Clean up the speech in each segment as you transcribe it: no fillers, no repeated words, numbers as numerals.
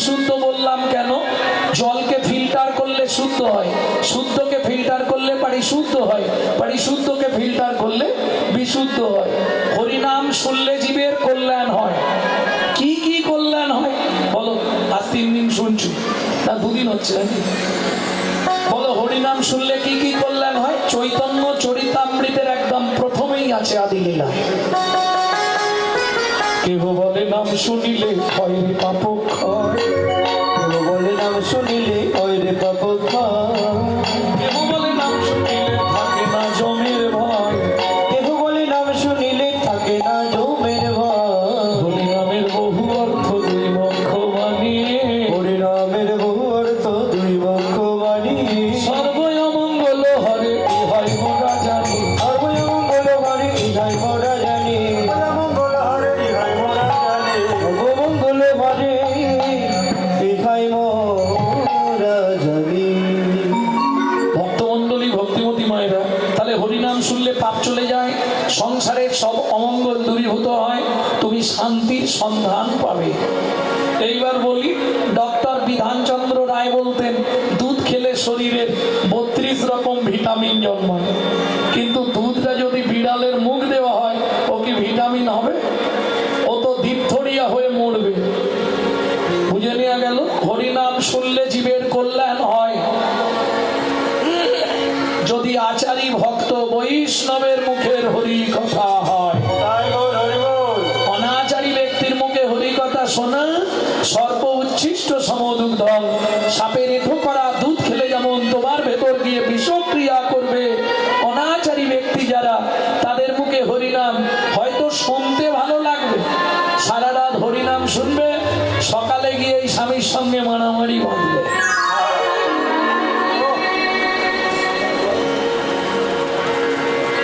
বিশুদ্ধ বললাম কেন? জলকে ফিল্টার করলে শুদ্ধ হয়, শুদ্ধকে ফিল্টার করলে পরিশুদ্ধ হয়, পরিশুদ্ধকে ফিল্টার করলে বিশুদ্ধ হয়। হরিনাম শুনলে জীবের কল্যাণ হয়। কি কি কল্যাণ হয় বলো? আজ 3 দিন শুনছি না 2 দিন হচ্ছে নাকি? বলো হরিনাম শুনলে কি কি কল্যাণ হয়? চৈতন্য চরিতামৃতের একদম প্রথমেই আছে আদি লীলা। কেহ বলে নাম শুনিলে হয় রে পাপ ক্ষয়, কেহ বলে নাম শুনিলে হয় রে পাপ ক্ষয়, কেহ বলে নাম শুনিলে থাকে না জমের ভয়, কেহ বলে নাম শুনিলে থাকে না জমের ভয়। হরিনামের বহু অর্থ 2 মুখ বাণী, হরিনামের বহু অর্থ 2 মুখ বাণী। সর্বই অমঙ্গল হরে ইহাই মোরা জানি, সর্বই মঙ্গল হরে ইহাই মোরা জানি, মঙ্গল হরে ইহাই মোরা জানি, সর্বমঙ্গল হরে ইহাই মোরা জানি। ভক্তমণ্ডলী ভক্তিমতী মায়েরা, তাহলে হরিনাম শুনলে পাপ চলে যায়, সংসারের সব অমঙ্গল দূরীভূত হয়, তুমি শান্তির সন্ধান পাবে। এইবার বলি, ডক্টর বিধানচন্দ্র রায় বলতেন দুধ খেলে শরীরের 32 রকম ভিটামিন জন্মায়, কিন্তু দুধটা যদি বিড়ালের মুখ দেওয়া হয় ও কি ভিটামিন হবে? ও তো ডিপথোরিয়া হয়ে মরবে। বুঝে নেওয়া গেল? হরিনাম শুনলে জীবের কল্যাণ হয়। যদি আচারী ভক্ত বৈষ্ণবের মুখের হরি কথা হয়, তাই বল হরি বল। অনাচারী ব্যক্তির মুখে হরি কথা শোনা সর্প উচ্ছিষ্ট সমদুগ্ধম, সাপের এঁঠো করা দুধ খেলে যেমন তোমার ভেতর গিয়ে বিষক্রিয়া করবে, অনাচারী ব্যক্তি যারা তাদের মুখে হরিনাম হয়তো শুনতে ভালো লাগবে, সারা রাত হরিনাম শুনবে, সকালে গিয়ে এই স্বামীর সঙ্গে মারামারি বাঁধবে।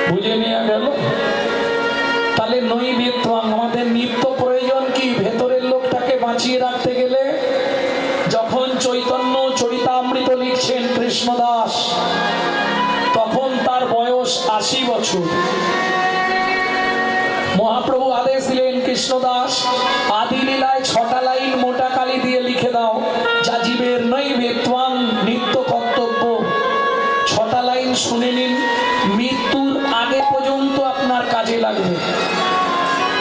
বুঝে নেওয়া গেল? তাহলে নৈবেদ্য আমাদের নিত্য প্রয়োজন কি? ভেতরের লোকটাকে বাঁচিয়ে রাখতে গেলে যখন চৈতন্য চরিতামৃত লিখছেন কৃষ্ণদাস, তখন তার বয়স 80 বছর। মহাপ্রভু আদেশ দিলেন, কৃষ্ণদাস আদি লীলায় 6টা লাইন মোটা কালি দিয়ে লিখে দাও, যা জীবের নৈবেদ্যাং নিত্য কর্তব্য। 6টা লাইন শুনে নিন, মৃত্যুর আগে পর্যন্ত আপনার কাজে লাগবে।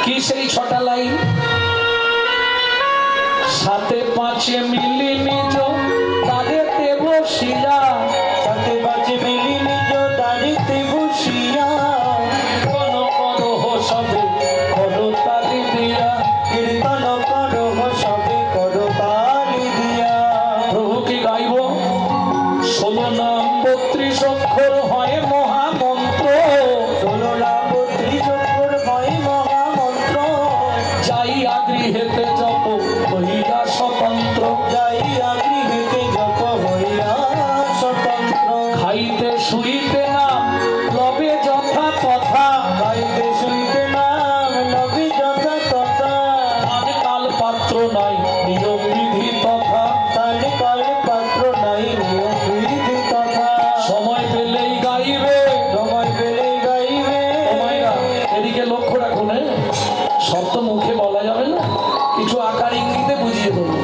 কি সেই 6টা লাইন? 7 5 মিলি নিজ তাদেতে বসিয়া, 7 5 মিলি নিজ দাঁড়িতে বসিয়া, কোন করহ সবে করতালি দিয়া, কীর্তন করহ সবে করতালি দিয়া। প্রভু কি গাইব? 16 নাম 32 অক্ষর হয় মহামন্ত্র, 16 নাম 32 অক্ষর হয় মহামন্ত্র, যাইয়া গৃহেতে জপ হইয়া স্বতন্ত্র, যাইয়া গৃহেতে জপ হইয়া স্বতন্ত্র। খাইতে শুইতে নাম লবে যথা তথা, খাইতে শুইতে নাম লবি যথা তথা, আমি কাল পাত্র নাই নিয়ম বিধি তথা, তালে কালে পাত্র নাই নিয়ম বিধি তথা। সময় পেলেই গাইবে। সময় পেলেই গাইবে। ও মায়েরা, এদিকে লক্ষ্য রাখুন, সব তো মুখে বলা যাবে না, কিছু আকার ইঙ্গিতে বুঝিয়ে দেবো।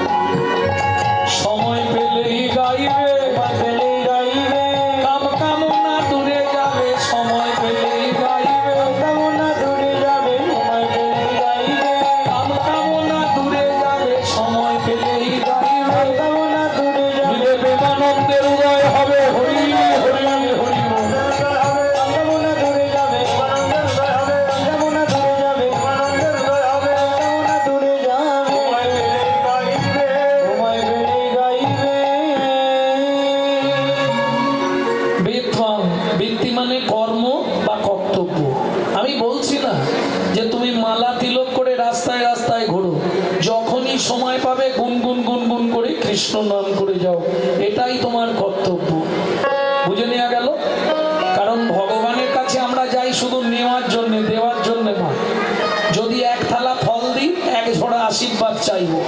সময় পেলেই গাইবে, সময় পেলেই গাইবে, কাম কামনা দূরে যাবে, সময় পেলেই গাইবে, কামনা দূরে যাবে, সময় পেলেই গাইবে, কাম কামনা দূরে যাবে, সময় পেলেই গাইবে। কামনা দূরে যাবে, বিবেকানন্দের উদয় হবে, হরি হরি হরি বল। কামনা দূরে যাবে, আনন্দের উদয় হবে, কামনা দূরে যাবে, আনন্দের উদয় হবে, কামনা দূরে যাবে, সময় পেলেই গাইবে, সময় পেলেই গাইবে। বেত্বং, ব্যক্তি মানে কর্ম বা কর্তব্য। আমি বলছি না যে তুমি মালা তিলক করে রাস্তায় রাস্তায় ঘোরো, যখনই সময় পাবে গুনগুন গুনগুন করে কৃষ্ণ নাম করে যাও, এটাই তোমার কর্তব্য। বুঝে নেওয়া গেল? কারণ ভগবানের কাছে আমরা যাই শুধু নেওয়ার জন্য, দেওয়ার জন্য না। যদি 1 থালা ফল দিই, 1 ঝোড়া আশীর্বাদ চাইবো।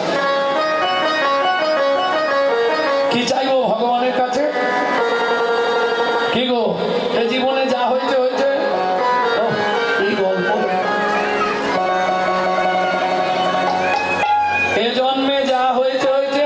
কি চাইবো ভগবানের কাছে? কি গো, এ জীবনে যা হয়েছে হয়েছে, এই গল্প, এ জন্মে যা হয়েছে হয়েছে,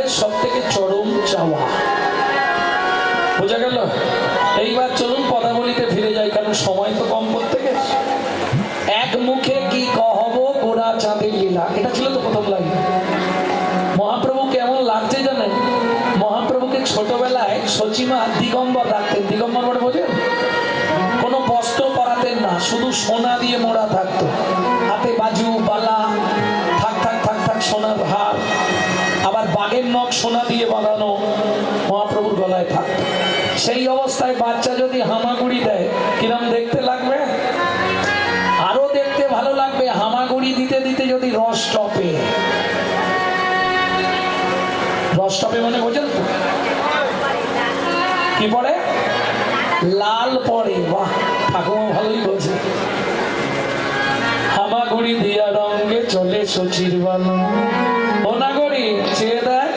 জীবনের সব থেকে চরম চাওয়া। বোঝা গেল? এইবার চলুন পদাবলিতে ফিরে যাই, কারণ সময় তো কম প্রত্যেকের। এক মুখে কি কহব গোরা চাঁদের লীলা, এটা ছিল তো প্রথম লাইন। মহাপ্রভু কেমন লাগছে জানেন? মহাপ্রভুকে ছোটবেলায় সচিমা দিগম্বর রাখতেন। দিগম্বর মানে বোঝেন? কোনো বস্ত্র পরাতেন না, শুধু সোনা দিয়ে মোড়া থাকতো। হাতে বাজু বালা থাক থাক থাক থাক সোনার হার, আবার বাঘের নখ সোনা দিয়ে বাঁধানো মহাপ্রভুর গলায় থাকতো। সেই অবস্থায় বাচ্চা যদি হামাগুড়ি দেয় কিরম দেখতে লাগবে? আরো দেখতে ভালো লাগবে হামাগুড়ি দিতে দিতে যদি রস টপে। রস টপে মানে বোঝেন তো? কি পড়ে? লাল পড়ে। বাহ, ঠাকুমা ভালোই বোঝে। হামাগুড়ি দিয়া রঙে চলে শচীর বানু, ওনাগড়ি চেয়ে দেয়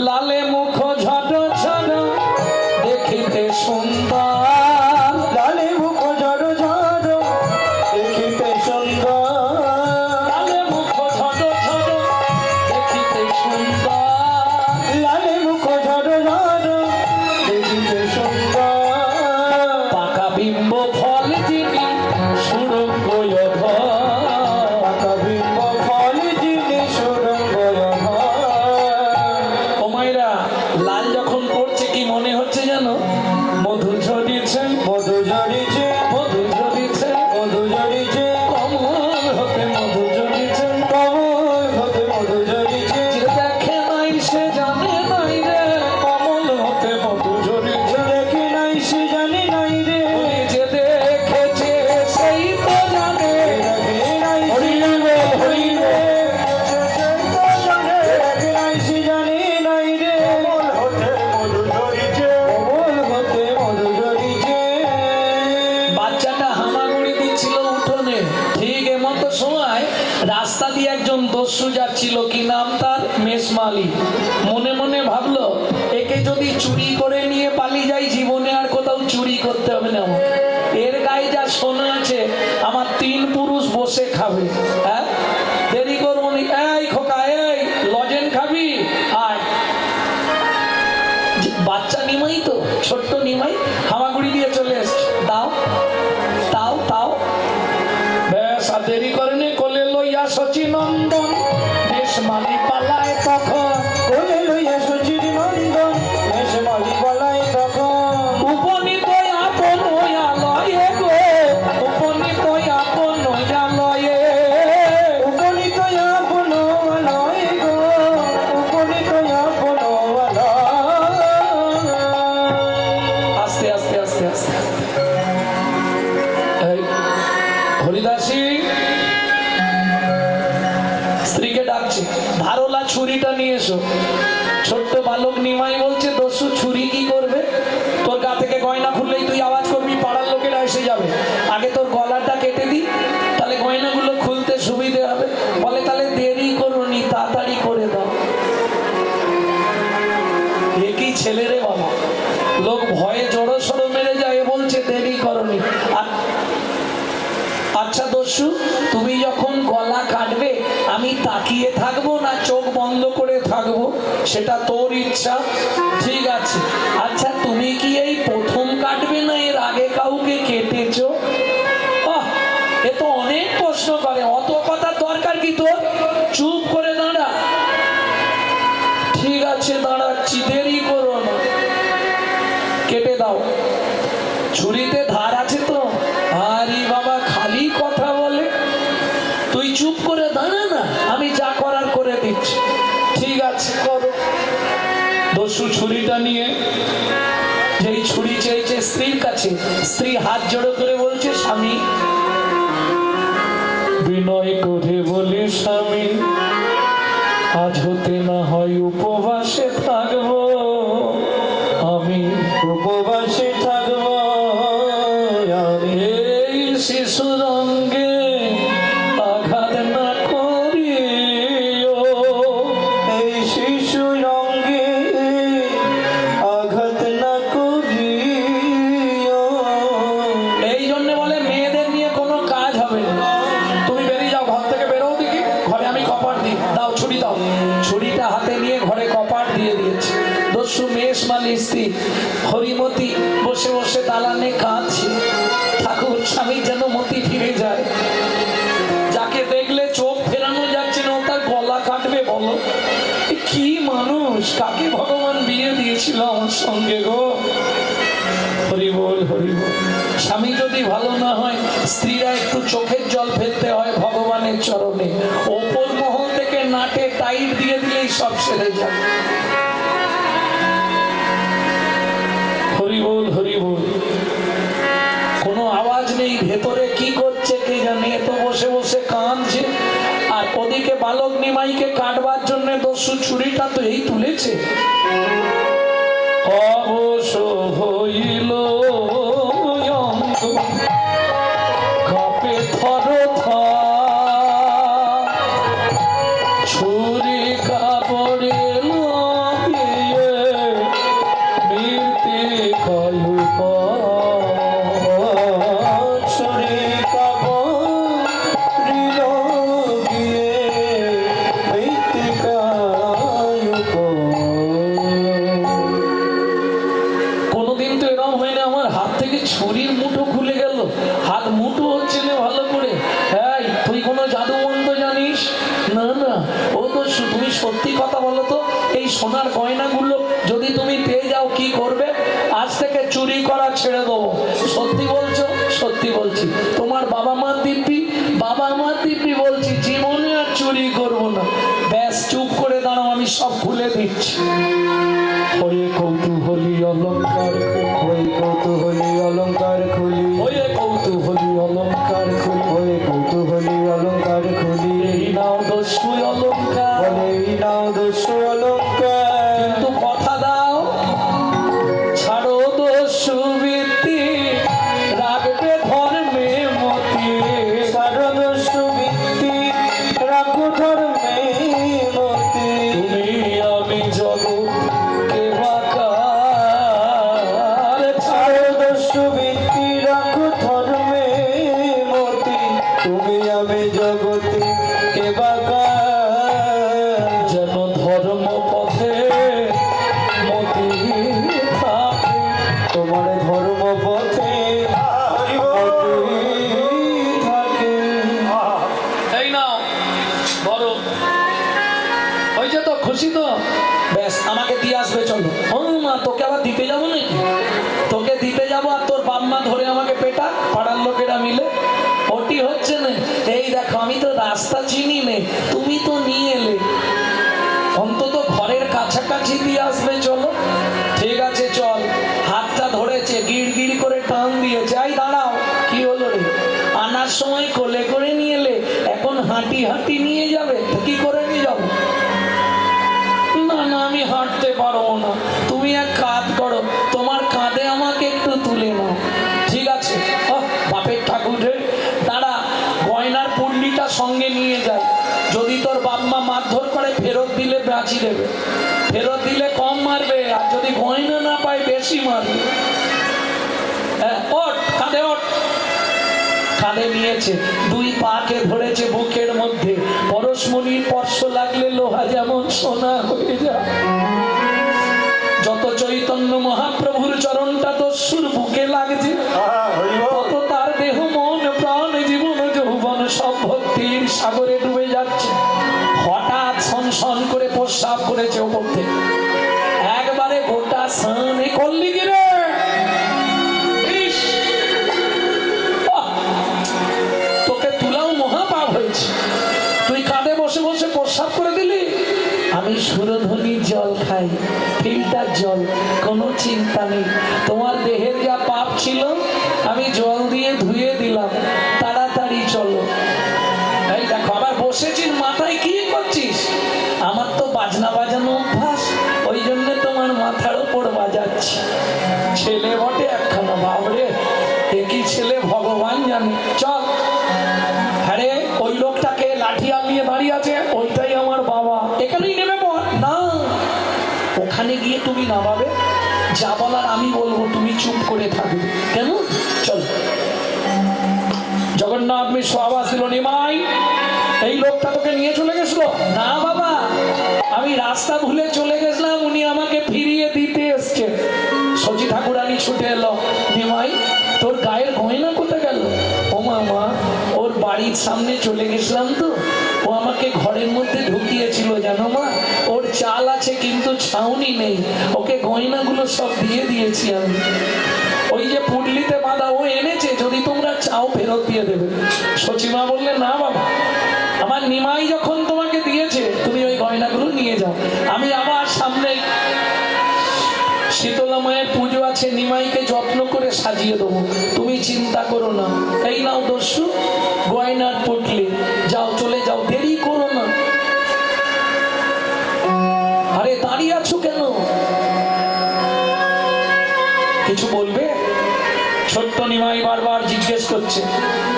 লালে মুখ ঝট ঝট দেখিতে সুন্দর। লালে মুখ ঝড় ঝড় দেখিতে সুন্দর। লালে মুখ ঝট ঝট দেখিতে সুন্দর। লালে মুখ ঝড় ঝড় দেখিতে সুন্দর। পাকা বিম্ব ফল যিনি সুরঙ্গ পাকা বিম্ব ফল যিনি সুরঙ্গ। ও মায়েরা, লাল যখন পড়ছে কি মনে হচ্ছে জানো? মধু ঝরিছে, মধু ঝরিছে, মধু ঝরিছে, মধু ঝরিছে, কমল হতে মধু ঝরিছে। কমল হতে মধু ঝরিছে। যে দেখে নাই সে জানে নাই রে, কমল হতে মধু ঝরিছে। দেখি নাই সে জানি নাই রে। ওই যে দেখেছে সেই তো জানে। দেখি নাই সে হরিবে, হরিবে। দেখি নাই সে জানি নাই রে। কমল হতে মধু ঝরিছে, কমল হতে মধু ঝরিছে। বাচ্চাটা হামাগুড়ি দিচ্ছিল উঠোনে, ঠিক এমতো সময় রাস্তা দিয়ে একজন দস্যু যাচ্ছিল। কি নাম তার? মেষমালি। মনে মনে ভাবলো একে যদি চুরি করে নিয়ে পালিয়ে যাই, জীবনে আর কোথাও চুরি করতে হবে না। এর গায়ে যা সোনা আছে আমার 3 পুরুষ বসে খাবে। হ্যাঁ, দেরি করবো নি। এই খোকা, এই লজেন খাবি? আয়। বাচ্চা নিমাই তো, ছোট্ট নিমাই হামাগুড়ি দিয়ে চলে এসছে। দাও তাও তাও। ব্যাস, আর দেরি করেনি, কোলে লইয়া শচীনন্দন মেষমালি পালায় তখন। কোলে লইয়া শচীর নন্দন মেষমালি পালায় তখন। উপনীত আপন লয়ে গো, উপনীত আপন লয়ে। উপনীত আপন আলয় গো, উপনীত আপন আলয়। আস্তে আস্তে আস্তে আস্তে। এই হরিদাসী স্ত্রীকে ডাকছে, ধারোলা ছুরিটা নিয়ে এসো। ছোট্ট বালক নিমাই বলছে, দস্যু ছুরি কি করবে? তোর গা থেকে গয়না খুললেই তুই আওয়াজ করবি, পাড়ার লোকেরা এসে যাবে। আগে তোর গলাটা কেটে দি, তাহলে গয়নাগুলো খুলতে সুবিধে হবে। বলে তাহলে দেরি করো নি, তাড়াতাড়ি করে দাও। একই ছেলে রে বাবা, লোক ভয়ে জড়ো সড়ো মেরে যায়, এ বলছে দেরি করনি। আচ্ছা দস্যু, তুমি যখন গলা কাটবে আমি তাকিয়ে থাকবো না চোখ বন্ধ করে থাকবো, সেটা তোর ইচ্ছা। ঠিক আছে। আচ্ছা, তুমি কি এই প্রথম কাটবে না এর আগে কাউকে কেটেছো? এ তো অনেক প্রশ্ন করে। অত কথা দরকার কি তোর? চুপ করে দাঁড়া। ঠিক আছে, দাঁড়াচ্ছি, দেরি করো না। কেটে দাও। ছুরিতে ধার আছে তো? আরে বাবা, খালি কথা বলে। তুই চুপ করে দাঁড়া না, আমি যা করার করে দিচ্ছি। ঠিক আছে, করো। দস্যু ছুরিটা নিয়ে যেই ছুরি চেয়েছে স্ত্রীর কাছে, স্ত্রী হাত জড়ো করে বলছে, স্বামী বিনয় করে বলি স্বামী, আজ হতে না হয় উপবাসে থাকবো আমি। উপবাসে থাকবো আমি। এই শিশু রঙ্গে আঘাত না করিও, এই শিশু রঙ্গে আঘাত না করিও। এই জন্য বলে মেয়েদের নিয়ে কোনো কাজ হবে না। তুমি বেরিয়ে যাও, ঘর থেকে দস্যু মেষ মালির স্ত্রী হরিমতি বসে বসে দালানে কাঁদছে। ঠাকুর স্বামী যেন মতি ফিরে যায়। যাকে দেখলে চোখ ফেরানো যাচ্ছে না, ও তার গলা কাটবে বলো। এ কি মানুষ, কাকে ভগবান বিয়ে দিয়েছিল আমার সঙ্গে গো। হরি বল হরি বল। স্বামী যদি ভালো না হয়, স্ত্রীরা একটু চোখের জল ফেলতে হয় ভগবানের চরণে। ওপর মহল থেকে নাটে টাইট দিয়ে দিলেই সব সেরে যায়। হরি বল হরি বল। কোনো আওয়াজ নেই, ভেতরে কি করছে কে জানে। এ তো বসে বসে কাঁদছে, আর ওদিকে বালক নিমাইকে কাটবার জন্য দস্যু ছুরিটা তো এই তুলেছে। অবশ হইল অঙ্গ, কাঁপে থরথর, ছুরি কাপড়ে লাগিয়ে মৃত্তিকায় ছুরি কাপড় লাগিয়ে মৃত্তিকায় কোনোদিন তো এরকম হয় না আমার হাত থেকে ছুরির মুঠো খুলে গেল। হাত মুঠো হচ্ছে না ভালো করে। এই তুই কোনো জাদু মন্ত্র জানিস? না না, ও তো তুমি সত্যি কথা বলো তো, এই সোনার গয়নাগুলো যদি তুমি পেয়ে যাও কি করবে? আজ থেকে চুরি করা ছেড়ে দেবো। সত্যি বলছো? সত্যি বলছি। তোমার বাবা মা দিব্যি? বাবা মা দিব্যি বলছি, জীবনে আর চুরি করবো না। ব্যাস চুপ করে দাঁড়াও, আমি সব খুলে দিচ্ছি। হয়ে কৌতূহলী অলঙ্কার খুলি, ওই কৌতূহলী অলঙ্কার খুলি, হয়ে কৌতূহলী অলঙ্কার খুলি, ওই কৌতূহলী অলঙ্কার খুলি। এই নাও দস্যু অলঙ্কার। বলে এই নাও দস্যু অলঙ্কার। কিন্তু কথা দাও, ছাড়ো দস্যু বৃত্তি, রাখবে ধর্মে মতি। সারদস্যু ভিত্তি রাখো ধর্মে মতি। তুমি আমি জগৎ কে বাকার, সারদস্যু ভিত্তি রাখো ধর্মে মতি। তুমি আমি জগতে কে বাকার। যেন ধর্ম পথে মতি থাকে। তোমার ধর্ম পথে মতি থাকে। এই নাও বড় হয়েছে তো, খুশি তো? ব্যাস আমাকে দিয়ে আসবে, চলো। ও মা, তোকে আবার দিতে যাবো নাকি? তোকে দিতে যাবো আর তোর বাপ মা ধরে আমাকে পেটা, পাড়ার লোকেরা মিলে। ওটি হচ্ছে না। এই দেখো, আমি তো রাস্তা চিনি নে, তুমি তো নিয়ে এলে, অন্তত ঘরের কাছাকাছি দিয়ে আসবে, চলো। ঠিক আছে চল। হাতটা ধরেছে, গিড় গিড় করে টান দিয়েছে। এই দাঁড়াও, কি হলো রে? আনার সময় কোলে করে নিয়ে এলে, এখন হাঁটি হাঁটি নিয়ে যাবে? তো কি করে নিয়ে যাবো? না না, আমি হাঁটতে পারবো না। তুমি এক কাজ করো, তোমার কাঁধে আমাকে একটু তুলে নাও। ঠিক আছে। বাপের ঠাকুর রে, দাঁড়া, গয়নার পুন্ডিটা সঙ্গে নিয়ে যাই। যদি তোর বাপ মা মারধর করে, ফেরত দিলে বাঁচি দেবে। ফেরত দিলে কম মারবে, আর যদি গয়না না পায় বেশি মারবে। হ্যাঁ, ওঠ, কাঁধে ওঠ। কাঁধে নিয়েছে, দুই পাকে ধরেছে বুকের মধ্যে। পরশমণির স্পর্শ লাগলে লোহা যেমন সোনা হয়ে যায়। যত চৈতন্য মহাপ্রভুর চরণটা দস্যুর বুকে লাগছে, তত তার দেহ মন প্রাণ জীবন যৌবন সব ভক্তির সাগরে ডুবে যাচ্ছে। হঠাৎ সনসন করে প্রস্রাব করেছে ওপর থেকে, একবারে গোটা স্নানে করলি কি রে? ইস! আহ! তোকে তুলাও মহাপাপ হয়েছে। তুই কাঁধে বসে বসে প্রস্রাব করে দিলি। আমি সুরধ্বনির জল খাই, ফিল্টার জল, কোনো চিন্তা নেই। তোমার দেহের যা পাপ ছিল আমি জল দিয়ে ধুয়ে দিলাম, তাড়াতাড়ি চলো। এই দেখো, আবার বসেছিস, মাথায় কি করছিস? আমার তো বাজনা বাজানো অভ্যাস, ওই জন্য তোমার মাথার উপর বাজাচ্ছি। ছেলে বটে একখানা, বাবরে একই ছেলে ভগবান জানে। চল। আরে ওই লোকটাকে লাঠি নিয়ে দাঁড়িয়ে আছে, ওইটাই আমার বাবা। এখানেই নেমে পড় না, ওখানে গিয়ে তুমি নামাবে। যা বলার আমি বলবো, তুমি চুপ করে থাকবে। কেন? চল। জগন্নাথ মিশ্র আওয়াজ দিল, নিমাই, এই লোকটা তোকে নিয়ে চলে গেছিল? না বাবা, আমি রাস্তা ভুলে চলে গেছিলাম, উনি আমাকে ফিরিয়ে দিতে সামনে চলে গেছিলাম তো, ও আমাকে ঘরের মধ্যে ঢুকিয়েছিল জানো মা। ওর চাল আছে কিন্তু ছাউনি নেই, ওকে গয়নাগুলো সব দিয়ে দিয়েছি আমি। ওই যে পুডলিতে বাঁধা ও এনেছে, যদি তোমরা চাও ফেরত দিয়ে দেবে। সচিমা বললে না বাবা, আমার নিমাই যখন তোমাকে দিয়েছে তুমি ওই গয়নাগুলো নিয়ে যাও। আমি আবার সামনে শীতলা মায়ের পুজো আছে, নিমাইকে যত্ন করে সাজিয়ে দেবো, তুমি চিন্তা করো না। এই নাও দস্যু গয়নার পুটলি, যাও চলে যাও, দেরি করো না। আরে দাঁড়িয়ে আছো কেন, কিছু বলবে? ছোট্ট নিমাই বারবার জিজ্ঞেস করছে,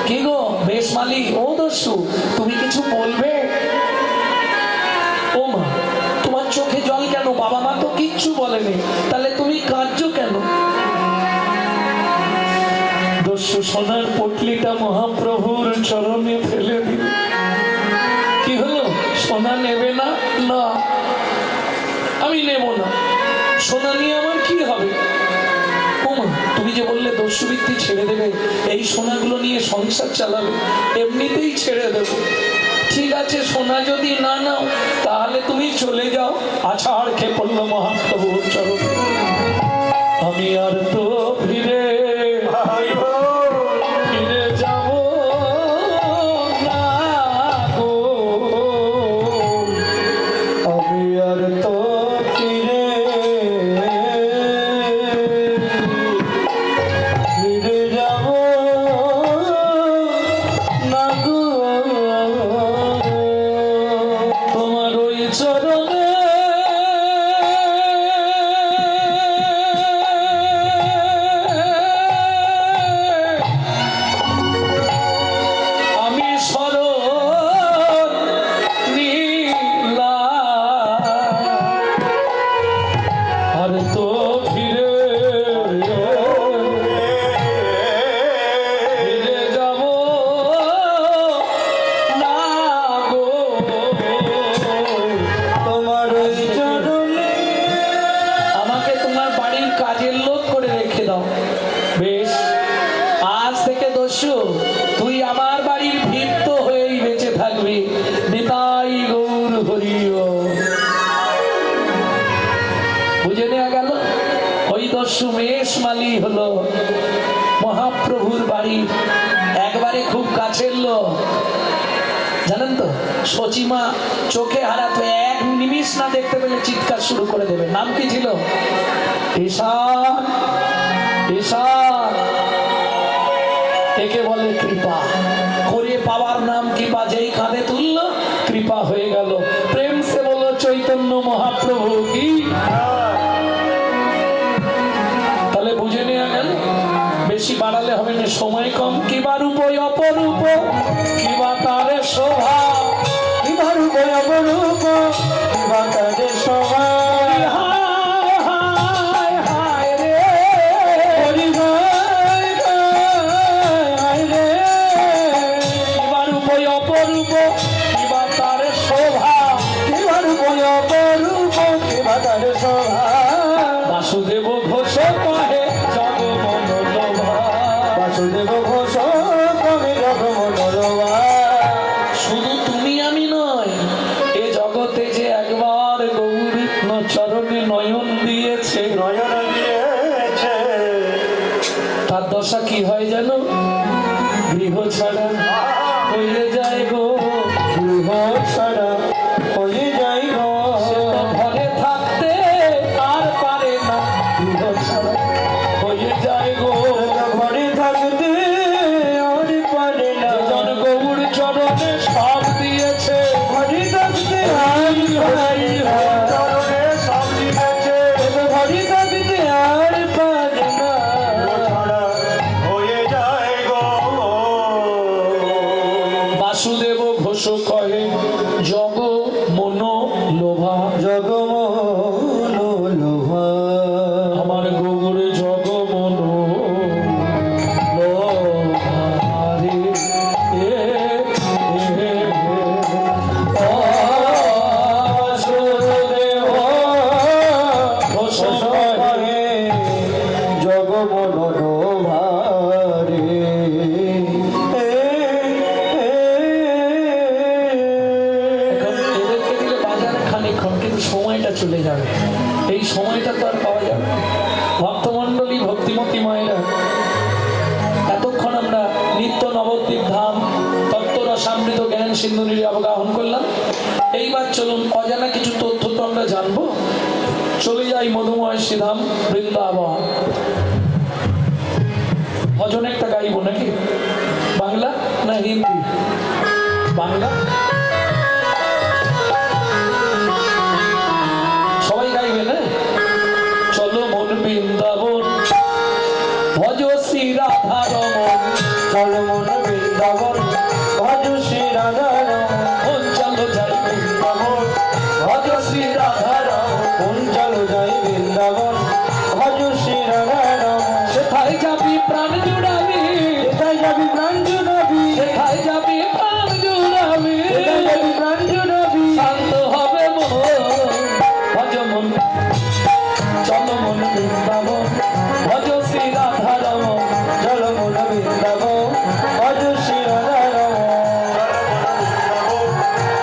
কি গো বেশ মালি, ও দস্যু তুমি কিছু বলবে? ও মা, তোমার চোখে জল কেন? বাবা মা তো কিচ্ছু বলেনি, তাহলে তুমি কাঁদছো কেন? দস্যু সোনার পটলিটা মহাপ্রভুর চরণে ফেলে দিল। কি হলো, সোনা নেবে না? না, আমি নেব না, সোনা নিয়ে আমার কি হবে? ও মা, তুমি যে বললে দস্যুবৃত্তি ছেড়ে দেবে, এই সোনাগুলো নিয়ে সংসার চালাবে, এমনিতেই ছেড়ে দেবো। ঠিক আছে, সোনা যদি না নাও তাহলে তুমি চলে যাও। আছাড় খেয়ে পড়লো মহাপ্রভুর চরণে। আমি আর তো ফিরে ফিরে যাব না গো, আমি আর তো ফিরে ফিরে যাব না গো, তোমার ওই চরণে আমি শরণ নিলাম, আর তো ফিরে ফিরে যাব না গো। তোমার ওই চরণে আমাকে তোমার বাড়ির কাজের লোক করে রেখে দাও। বেশ, আজ থেকে দস্যু তুই আমার বাড়ির ভৃত্য হয়েই বেঁচে থাকবি। নিতাই গৌর হরি বল। বুঝে নেওয়া গেল, ওই দস্যু মেষ মালি হলো মহাপ্রভুর বাড়ি একবারে খুব কাছের লোক। জানেন তো, সচিমা চোখে হারাতো, এক নিমিষ না দেখতে পেলে চিৎকার শুরু করে দেবে। নাম কি ছিল? ঈশান। ঈশান একে বলে কৃপা করে পাওয়ার নাম। কৃপা যেই কাঁধে তুললো, কৃপা হয়ে গেল। প্রেম সে বলো চৈতন্য মহাপ্রভু কি। তাহলে বুঝে নেওয়া গেল, বেশি বাড়ালে হবে না, সময় কম। কিবা রূপ অপরূপ, কিবা তার শোভা, কিবা রূপ অপরূপ, কিবা তার শোভা। হায় হায় হায় রে, হরি হায় হায় রে, কিবা রূপ অপরূপ, কিবা তার শোভা। কিবা রূপ অপরূপ, কিবা তার শোভা। বাসুদেব ঘোষ কহে জগমন লোভা। বাসুদেব ঘোষ কবি জগমনোরমা। শুধু তুমি আমি নয়, এ জগতে যে একবার গৌর চরণে নয়ন দিয়েছে, নয়ন দিয়েছে, তার দশা কি হয় জানো? গৃহ ছাড়া হয়ে যায় গো। গৃহ ছাড়া হয়ে যাই গো। সে তো ঘরে থাকতে আর পারে না, গৃহ ছাড়া হয়ে যায় গো। ঘরে থাকতে আর পারে না। জন গৌর চরণে সব দিয়েছে, ঘরে থাকতে আর পারে না। চরণে সব দিয়েছে, ঘরে থাকতে আর পারে না। ছাড়া হয়ে যায় গো। এই সময়টা তো আর পাওয়া যাবে না। ভক্তমণ্ডলী, ভক্তিমতী মায়েরা, এতক্ষণ আমরা নিত্য নবদ্বীপ ধাম তত্ত্বরসামৃত জ্ঞান সিন্ধু নিয়ে অবগাহন করলাম। এইবার চলুন অজানা কিছু তথ্য তো আমরা জানবো। চলে যাই মধুময় শ্রীধাম বৃন্দাবন। ভজন একটা গাইব নাকি? বাংলা না হিন্দি? বাংলা সবাই গাইবে না? চলো মন বৃন্দাবন, ভজ শ্রী রাধা রমন। চলো মন বৃন্দাবন, ভজ শ্রী রাধা রমন। চলো যাই বৃন্দাবন, ভজ শ্রী রাধা রমন। চলো যাই বৃন্দাবন, ভজ শ্রী রাধা রমন। সেথায় যাবি প্রাণ জুড়াবি, কোথায় যাবি প্রাণ জুড়াবি, সেথায় যাবি প্রাণ জুড়াবি, কোথায় যাবি প্রাণ জুড়াবি। শান্ত হবে মন, ভজ মন। চলো মন বৃন্দাবন, ভজ শ্রী রাধা রমন। চলো মন বৃন্দাবন, ভজ শ্রী রাধা রমন।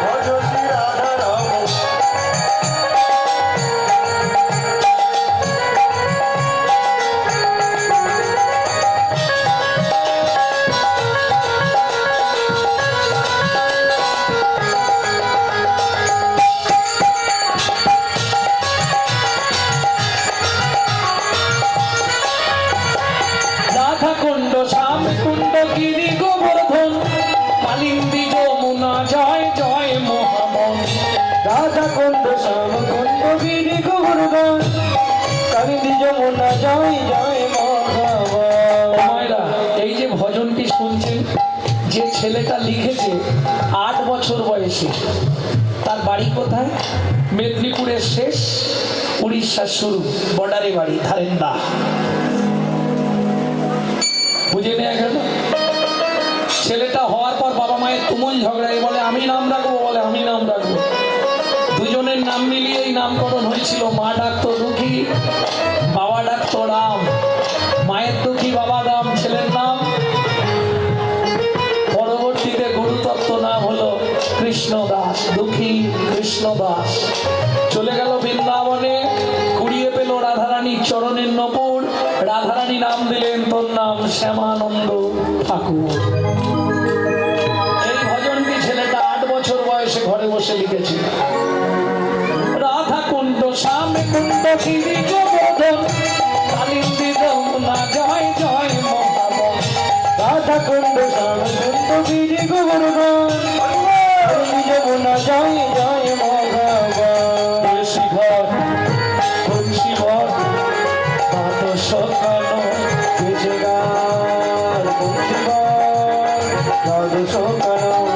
ভজ শ্রী রাধা রমন। রাধা কুণ্ড, শ্যাম কুণ্ড, গিরি গোবর্ধন, কালিন্দী যমুনা, জয় জয় মহামন। রাধা কুণ্ড, শ্যাম কুণ্ড, গিরি গোবর্ধন, কালিন্দী যমুনা, জয় জয় মহাবন। মায়েরা, এই যে ভজনটি শুনছেন, যে ছেলেটা লিখেছে 8 বছর বয়সে, তার বাড়ি কোথায়? মেদিনীপুরের শেষ, উড়িষ্যার শুরু, বর্ডারে বাড়ি, ধারেন্দা। বুঝে নেওয়া গেল? ছেলেটা হওয়ার পর বাবা মায়ের তুমুল ঝগড়ায়, বলে আমি নাম রাখবো, বলে আমি নাম রাখবো। দুজনের নাম মিলিয়েই নামকরণ হয়েছিল। মা ডাকতো দুঃখী, বাবা ডাকতো রাম। মায়ের দুঃখী, বাবা রাম, ছেলের নাম। পরবর্তীতে গুরুতত্ত্ব নাম হলো কৃষ্ণ দাস, দুঃখী কৃষ্ণ দাস। চলে গেল বৃন্দাবনে, কুড়িয়ে পেল রাধারানীর চরণের নপুর। রাধারানী নাম দিলেন, তোর নাম শ্যামানন্দ ঠাকুর। এই ভজনটি ছেলেটা 8 বছর বয়সে ঘরে বসে লিখেছিল। রাধা কুণ্ড, শ্যাম কুণ্ড, গিরি গোবর্ধন, কালিন্দী যমুনা, জয় জয় মহাবন। রাধা কুণ্ড, শ্যাম কুণ্ড, গিরি গোবর্ধন, কালিন্দী যমুনা, জয় জয় মহাবন। তুলসী ঘর, তুলসী বট, দ্বাদশ কানন, বেঁচে গান বংশীবন, দ্বাদশ কানন।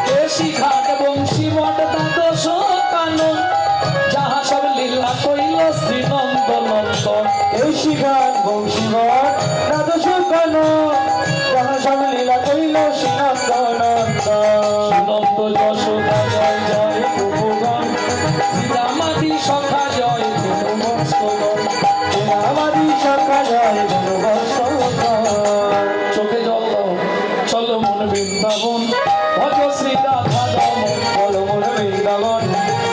তুলসী ঘাট, বংশী বট, দ্বাদশ কানন, যাহা সব লীলা কইল শ্রীনন্দ নন্দন। কেশী গান বংশীবন, দ্বাদশ কানন, যাহা সব লীলা কইল শ্রীনন্দ নন্দন। নন্দ যশোদা, জয় জয় প্রভুগণ, শ্রীরামাদি সখা, জয় ধনু বৎসগণ। আমাদি সখা, জয় ধনু বৎসগণ। চোখে জল দাও, চলো মন বৃন্দাবন, ভজ শ্রী রাধা রমন। চলো মন বৃন্দাবন,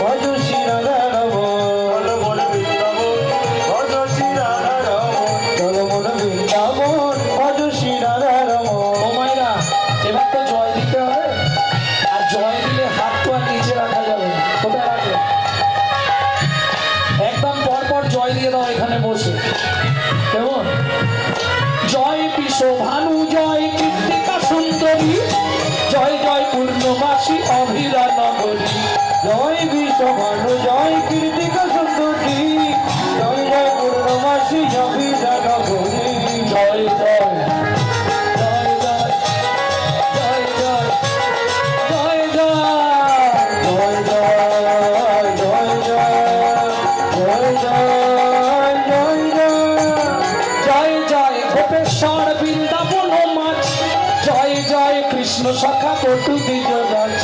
ভজ শ্রী রাধা রমন। চলো মন বৃন্দাবন, ভজ শ্রী রাধা রমন। চলো মন বৃন্দাবন, ভজ শ্রী রাধা রমন। ও মায়েরা, এবার তো জয় দিতে হবে। আর জয় দিলে হাত তো আর নিচে রাখা যাবে না। কোথায় রাখবে? একদম পর পর জয় দিয়ে দাও এখানে বসে। কেমন? জয় বিশ্ব ভানু, জয় কীর্তিকা সুন্দরী, জয় জয় পূর্ণমাসী অভিরা নগরী। জয় বিশ্বভানু, জয় কীর্তিকা সুন্দরী, জয় জয় পূর্ণমাসী অভিযান করি। জয় জয় জয় জয় জয় জয় জয় জয় জয় জয় জয় জয় জয় জয় জয় জয়। জয় জয় গোপেশ্বর বৃন্দাবন মাছ, জয় জয় কৃষ্ণ সখা পটু দ্বিজ গাছ।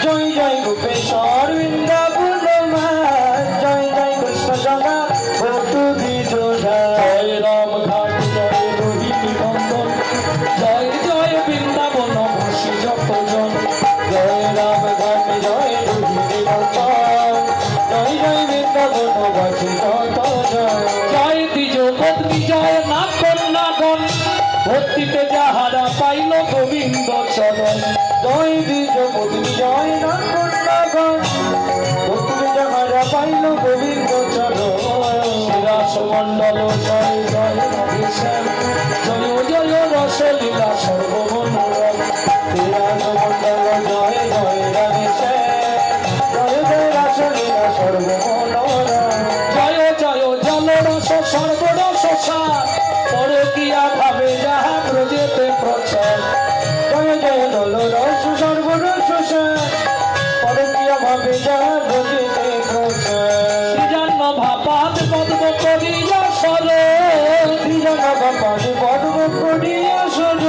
জয় জয় গোপেশ্বর বৃন্দাবন মাছ, জয় জয় কৃষ্ণ সখা পটু দ্বিজ গাছ। জয় রাম ঘাট, জয় রোহিণী নন্দন, জয় জয় বৃন্দাবন ভাসী যতজন। জয় রাম ঘাট, জয় রোহিণী নন্দন, জয় জয় বৃন্দাবন বাসিত। জয় জয় দ্বিজ পত্নী জয় না কন্যাগণ ভক্তিতে যাহারা পাইল গোবিন্দ চরণ জয় দ্বিজ পত্নী জয় না কন্যাগণ ভক্তি যাহারা পাইল গোবিন্দ চরণ শ্রীরাস মণ্ডল জয় জয় রাধেশ্যাম জয় জয় রসলীলা সর্বমনোরম শ্রীরাজ মণ্ডল জয় জয় রাধেশ্যাম জয় জয় রাসলীলা সর্বমনোরম জয় জয় জলরস সর্বরস সার পরকিয়া ভাবে যাহা ব্রজেতে প্রচার জয় জয় দল রস সর্বরস পরকীয় ভাবে যাহা ব্রজেতে প্রচার সৃজন্য ভাপাত পদ্ম করিয়া সরে পর্ব করিয়া সজ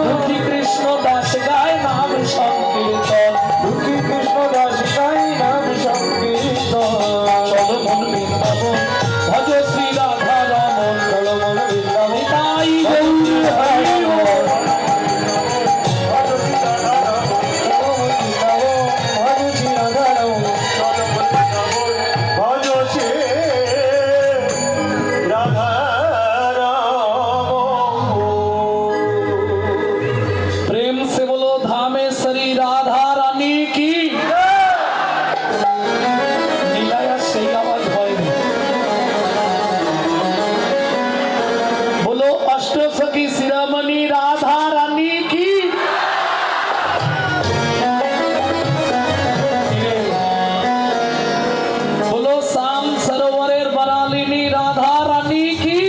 দুঃখী কৃষ্ণ দাস গায় নাম সংকীর্তন দুঃখী কৃষ্ণ দাস গাই নাম সংকীর্তন চলো মন বৃন্দাবন ভজ শ্রী রাধা রমন চলো মন বৃন্দাবন তাই গৌর হরি বল। प्रेम से बोलो धामेश्वरी राधा रानी की নীলায়া সেই আওয়াজ হয়নি बोलो अष्टसखी शिरोमणि राधा रानी की बोलो शाम सरोवरेर बरालिनी राधा रानी की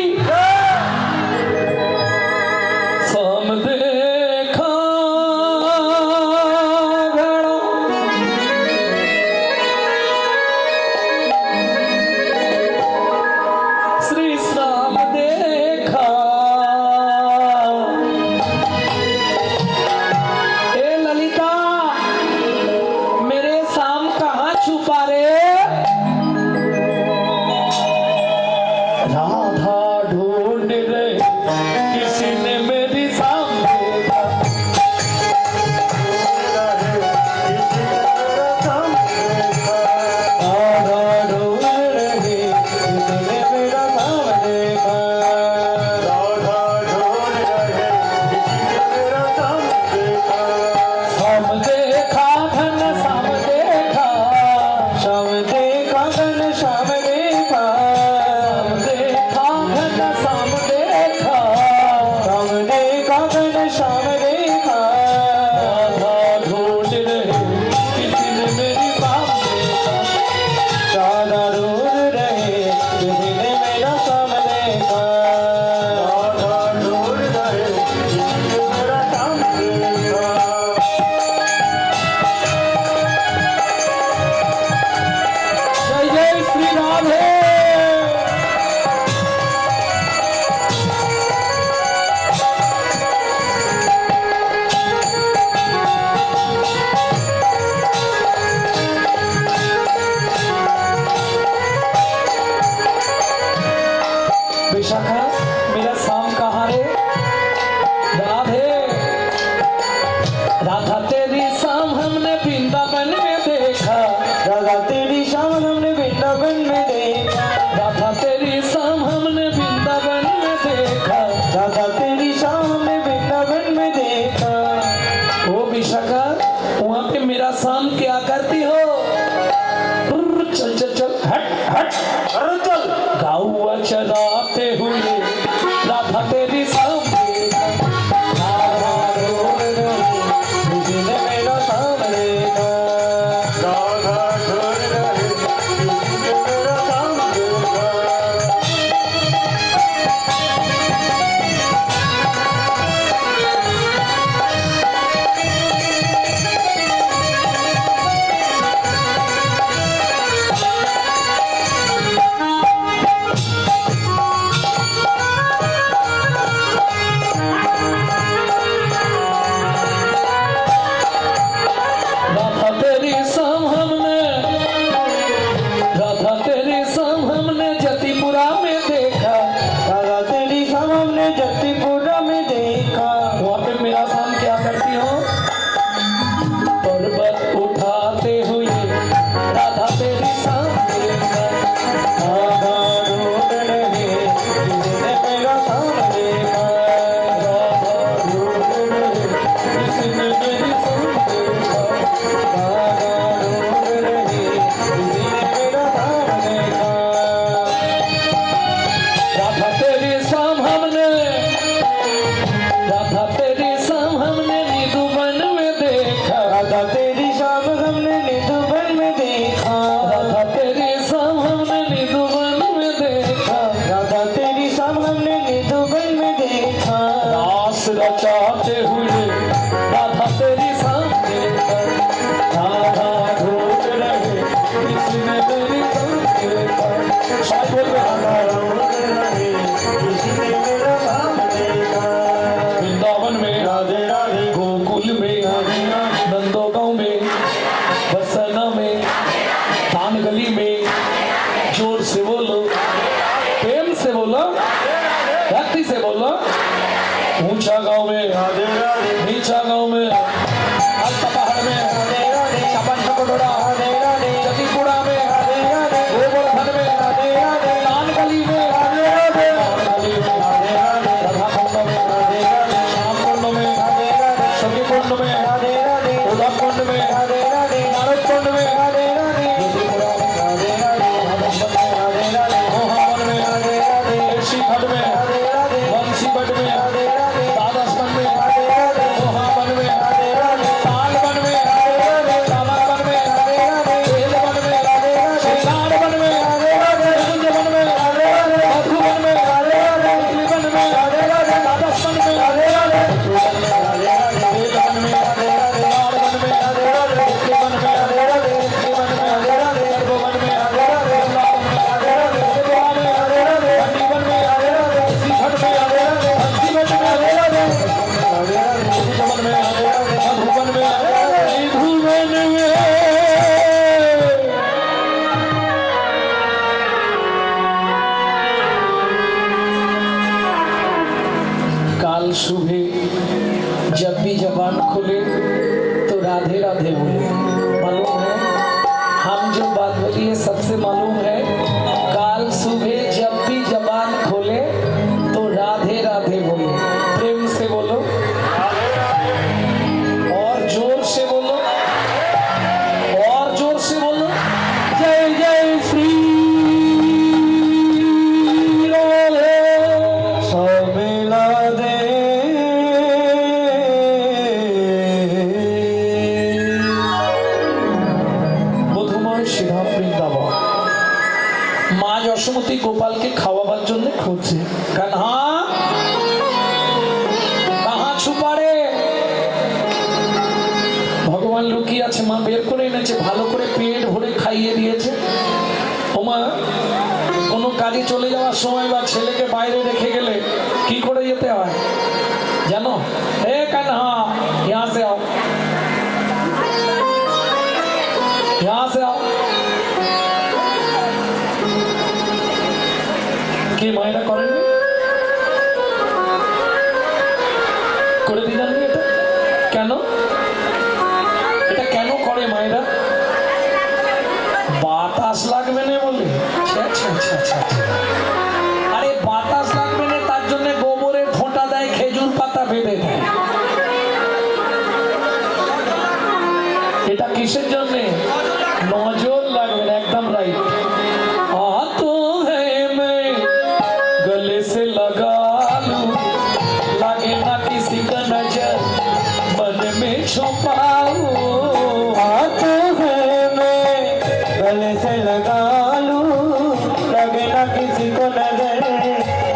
सम देखा घड़ा श्री श्याम देखा ए ललिता मेरे शाम कहाँ छुपा रे राधा ढूंढ रहे किसी ने मेरी शाम देखा शाम देखा धन शाम देखा श्याम देखा घन श्याम देखा शाम देखा धन शाम देखा श्याम देखा घन श्याम देखा राधा ढूंढ रहे किसी ने मेरी शाम देखा राधा ढूंढ रहे किसी ने मेरा श्याम देखा राधा ढूंढ रहे किसी ने मेरा श्याम देखा जय जय श्री राधे विशाखा मेरा शाम कहाँ रे राधे राधा तेरी शाम हमने वृंदावन में देखा राधा तेरी श्याम हमने वृंदावन में देखा राधा तेरी शाम हमने वृंदावन में देखा राधा तेरी श्याम हमने वृंदावन में देखा ओ विशाखा वहाँ पे मेरा शाम क्या करती हो चल चल चल हट हट अरे चल गाँव चराते हुए राधा तेरी शाम देखा राधा ढूंढ रहे किसी ने मेरा श्याम देखा राधा ढूंढ रहे किसी ने मेरा श्याम देखा ऊंचा गांव में राधे राधे नीचा गांव में अलता पहाड़ में राधे राधे चापन चकोड़ा राधे राधे जतीपुरा में राधे राधे गोवर्धन में राधे राधे लाल गली में राधे राधे गली में राधे राधे राधा कुंड में राधे राधे श्याम कुंड में राधे राधे सखी कुंड में राधे राधे उधम कुंड में राधे राधे नारद कुंड में राधे राधे जतीपुरा में राधे राधे राधे राधे मोहावन में राधे राधे ऋषि घाट में राधे राधे बंसी घाट में राधे राधे द्वादश वन में राधे राधे मोहावन में राधे राधे ताल वन में राधे राधे काला वन में राधे राधे बेल वन में राधे राधे शिलार वन में राधे राधे कुंज वन में राधे राधे मधु वन में राधे राधे मुरली वन में राधे राधे द्वादश वन में राधे राधे राधे राधे बेल वन में राधे राधे लाड़ वन में राधे राधे मुक्ति वन में राधे राधे मुक्ति वन में राधे राधे गर्भ वन में राधे राधे कमला वन में राधे राधे त्रिपुरा में राधे राधे हड्डी वन में राधे राधे इसी घट में राधे राधे हंसी वन में राधे राधे कुंज वन में राधे राधे मधुवन में निधुवन में काल सुबह जब भी जबान खोले तो राधे राधे बोले। मालूम है हम जो बात बोली है सबसे मालूम है। काल सुबह जब भी जबान खोले तो राधे राधे बोले। प्रेम से बोलो और जोर से बोलो और जोर से बोलो जय जय श्री राधे। सब मिला दे মধুময় সিধা বৃন্দাবন মা যশোমতী গোপালকে খাওয়াবার জন্য খুঁজছে। কানহা কাহা ছুপারে ভগবান লুকিয়ে আছে। মা বের করে এনেছে, ভালো করে পেট ভরে খাইয়ে দিয়েছে। ওমা কোনো কাজে চলে যাওয়ার সময় বা ছেলেকে বাইরে রেখে গেলে কি করে যেতে হয় জানো? হে কানহা यहाँ से आओ, यहाँ से आओ। কি মায়েরা করেননি? করে দিলেননি এটা? কেন এটা কেন করে মায়েরা? বাতাস লাগবে না বলে। আচ্ছা আচ্ছা আচ্ছা আচ্ছা। আরে বাতাস লাগবে না তার জন্য গোবরের ফোঁটা দেয়, খেজুর পাতা বেঁধে দেয়। এটা কিসের জন্য? নজর লাগবে না। একদম রাইট। तो है मैं गले से लगा लूं, लगे ना किसी का नजर मन में छुपाऊं। हाथ है मैं गले से लगा लूं, लगे ना किसी को नजर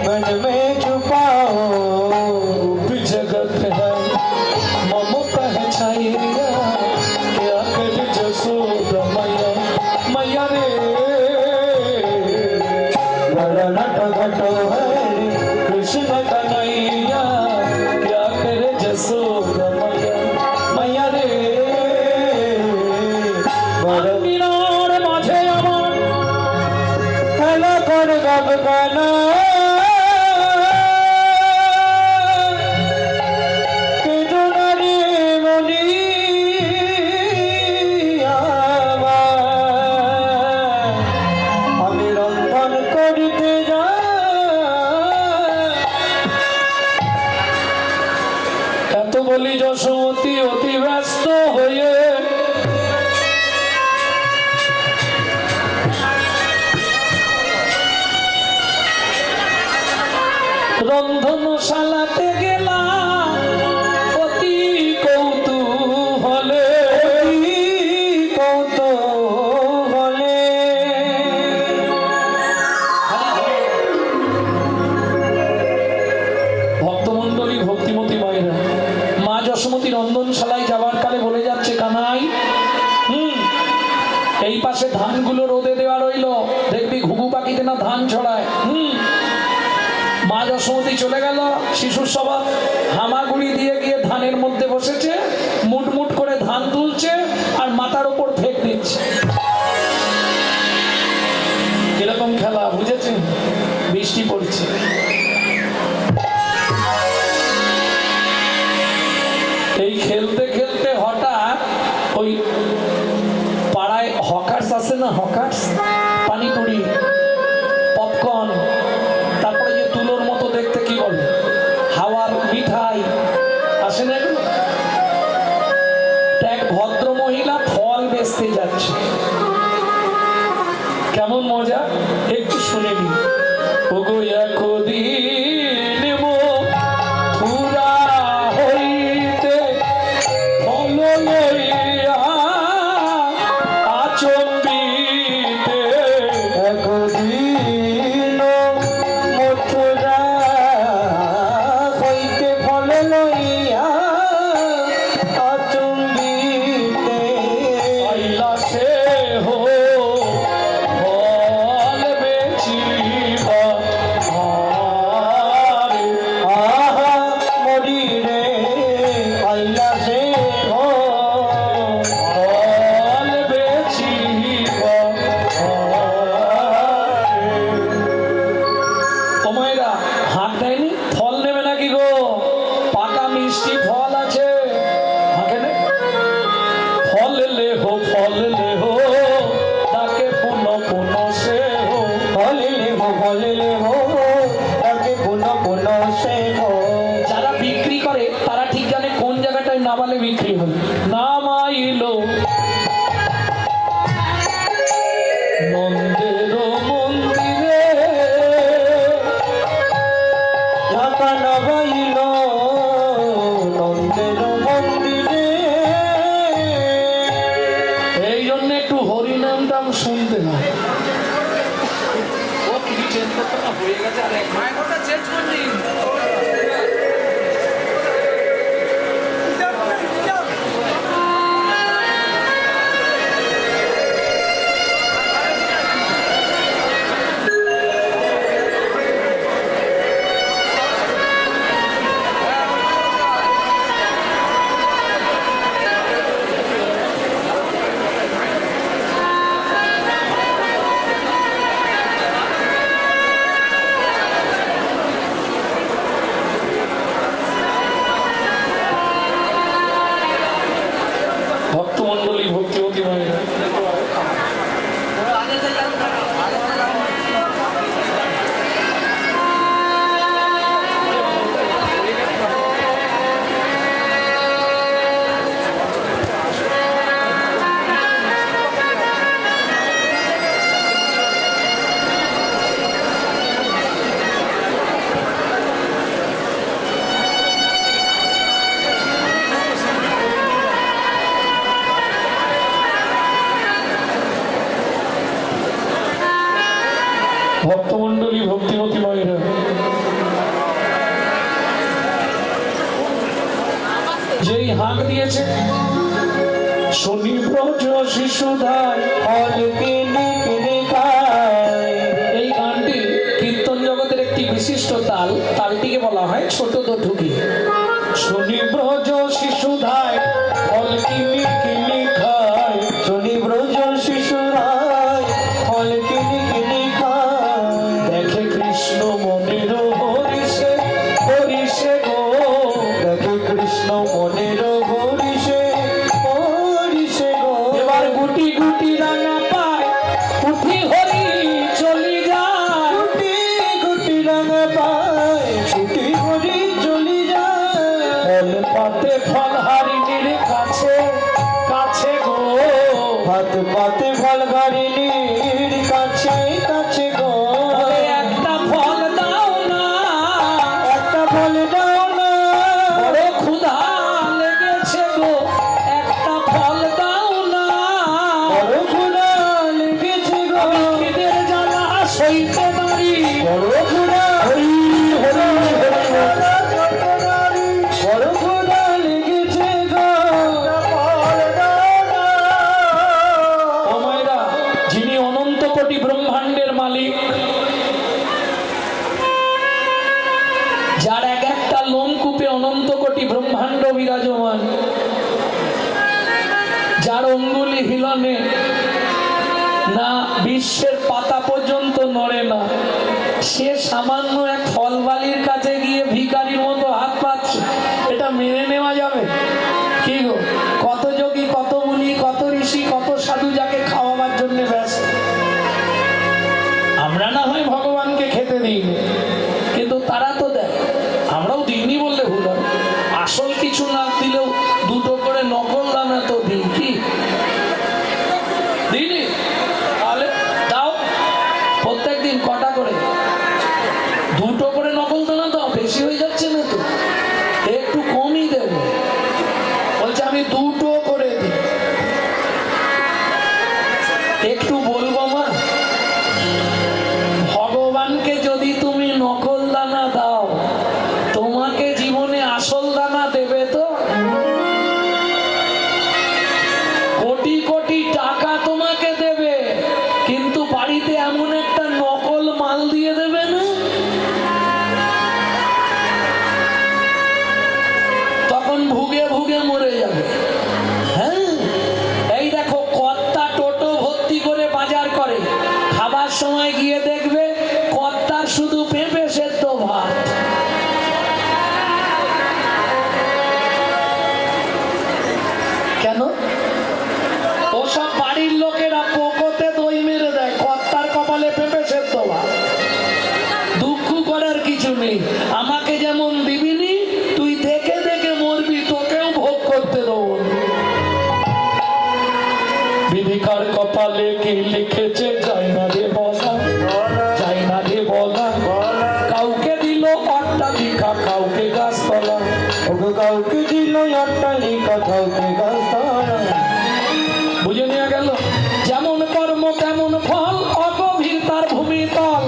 मन में छुपाओ। रूप जगत है मम पहचाइया, क्या कर जसोदा मैया मैया रे। बड़ा नटखट है कृष्ण कन्हैया, क्या कर जसोदा मैया मैया रे। बड़ा মিনার মাঝে আমার খেলা কর গব গানা কেজনারি মনি আমার। আমি রন্ধন করিতে যাই এত বলি যশোমতী অতি ব্যস্ত হয়ে রন্ধনশালাতে গেলাম অতি কৌতূহলে। কৌতূহলে ভক্তমণ্ডলী ভক্তিমতী মায়েরা মা যশোমতী রন্ধনশালায় যাবার কালে বলে যাচ্ছে কানাই এই পাশে ধানগুলো রোদে দেওয়া রইলো, দেখবি ঘুঘু পাখিতে না ধান ছড়ায়। মা যশোমতী চলে গেল শিশুর সভা, হামাগুড়ি দিয়ে গিয়ে ধানের মধ্যে বসেছে, মুটমুট করে ধান তুলছে আর মাথার উপর ফেক দিচ্ছে। এরকম খেলা বুঝেছেন? বৃষ্টি পড়ছে। স্মকার্স, পানিপুরি, পপকর্ন, তারপরে যে তুলোর মতো দেখতে কি বলে হাওয়ার মিঠাই আসে না এগুলো? এক ভদ্র মহিলা ফল বেচতে যাচ্ছে, কেমন মজা একটু শুনে নি। ওগো একদিন মথুরা হইতে ফল লইয়া আচম্বিতে, একদিন মথুরা হইতে ফল লইয়া আচম্বিতে আইলা সে হো ফল বেচিবা আরে, আহা মরি রে আইলা সে হো ফল বেচিবা আরে। ও মায়েরা, হাঁক দেয়নি? ফল নেবে নাকি গো? পাকা মিষ্টি ফল আছে, হাঁকে নে। ফল লে হো তাকে পুনঃ পুনঃ সে হো। ফলে হো তাকে পুনঃ পুনঃ সে হো। যারা বিক্রি করে তারা ঠিক জানে কোন জায়গাটায় নামালে বিক্রি হবে। নামাইলো নন্দের মন্দিরে, ঢাকা নবাইল নন্দের মন্দিরে। এই জন্য একটু হরিনাম টাম শুনতে হয়। ভক্তমণ্ডলী, ভক্তিবতী মায়েরা, ভক্তমণ্ডলী, ভক্তিবতী মায়েরা, যেই হাঁক দিয়েছে শনি ব্রজ শিশুধায়, ফল কিনে কিনে খায়। এই গানটি কীর্তন জগতের একটি বিশিষ্ট তাল। তালটিকে বলা হয় ছোট দোঠুকি। শনি ব্রজ শিশুধায় ফল কিনি কিনি খায়, শনি ব্রজ শিশুরায় ফল কিনে কিনে খায়। দেখে কৃষ্ণ মনের হরিষে হরিষে গো। দেখে কৃষ্ণ মনের হরিষে হরিষে গো। এবার গুটি গুটি রাঙা পায় উঠি হরি চলি যায়। গুটি গুটি রাঙা পায় গুটি হরি চলি যায়। ফল পাতে ফল হারিণীর কাছে কাছে গো। হাত পাতে ফল গাড়িনীর কাছে কাছে গো। বলে একটা ফল দাও না, একটা ফল দাও না। বড় ক্ষুধা লেগেছে গো, একটা ফল দাও না। বড় ক্ষুধা লেগেছে গো। আমি খিদের জ্বালা সইতে পারি। বড় ক্ষুধা হরি হরি হরি হরি। বড় ক্ষুধা লেগেছে গো। ফল দাও না। ও মায়েরা, যিনি অনন্ত কোটি ব্রহ্মাণ্ডের মালিক, যার এক একটা লোমকূপে অনন্ত কোটি ব্রহ্মাণ্ড বিরাজমান, যার অঙ্গুলি হিলনে না বিশ্বের পাতা পর্যন্ত নড়ে না, সে সামান্য এক ফলবালির কাছে গিয়ে ভিখারির মতো হাত পাচ্ছে, এটা মেনে নেওয়া যাবে কি গো? কত যোগী, কত মুনি, কত ঋষি, কত সাধু যাকে খাওয়াবার জন্য ব্যস্ত, ভগবানকে খেতে দিই, কিন্তু তারা তো দেয়, আমরাও দিইনি বললে ভুল হবে। আসল কিছু না দিলেও দুটো করে নকল দানা তো দিই, কি দিইনি? তাহলে দাও প্রত্যেকদিন কটা করে, দুটো করে নকল দানা দাও, বেশি হয়ে যাচ্ছে না তো? একটু কমই দেবে। বলছে আমি দুটো করে দিই। একটু বলবো মা, ভগবানকে যদি তুমি নকল দানা দাও, তোমাকে জীবনে আসল দানা দেবে তো? কোটি কোটি টাকা তোমাকে দেবে, কিন্তু বাড়িতে এমন একটা নকল মাল দিয়ে দেবে না, তখন ভুগে ভুগে মরে যাবে। হ্যাঁ, এই দেখো কর্তা টোটো ভর্তি করে বাজার করে, খাবার সময় গিয়ে দেখবে কর্তার শুধু পেঁপে সেদ্ধ ভাত। কেন? ওসব বাড়ির লোকেরা পোকোতে দই মেরে দেয়, কর্তার কপালে পেঁপে সেদ্ধ ভাত। দুঃখ করার কিছু নেই, আমাকে যেমন দিবিনি, তুই দেখে দেখে মরবি, তোকেও ভোগ করতে দেবো। বিধিকার কপালে কি লিখেছে যায় না রে বলা, যায় না রে বলা। কাউকে দিল অট্টালিকা, কাউকে গাছতলা, ওগো কাউকে দিল অট্টালিকা, কাউকে গাছতলা। বুঝে নেওয়া গেল? যেমন কর্ম তেমন ফল, অগভীর তার ভূমিতল।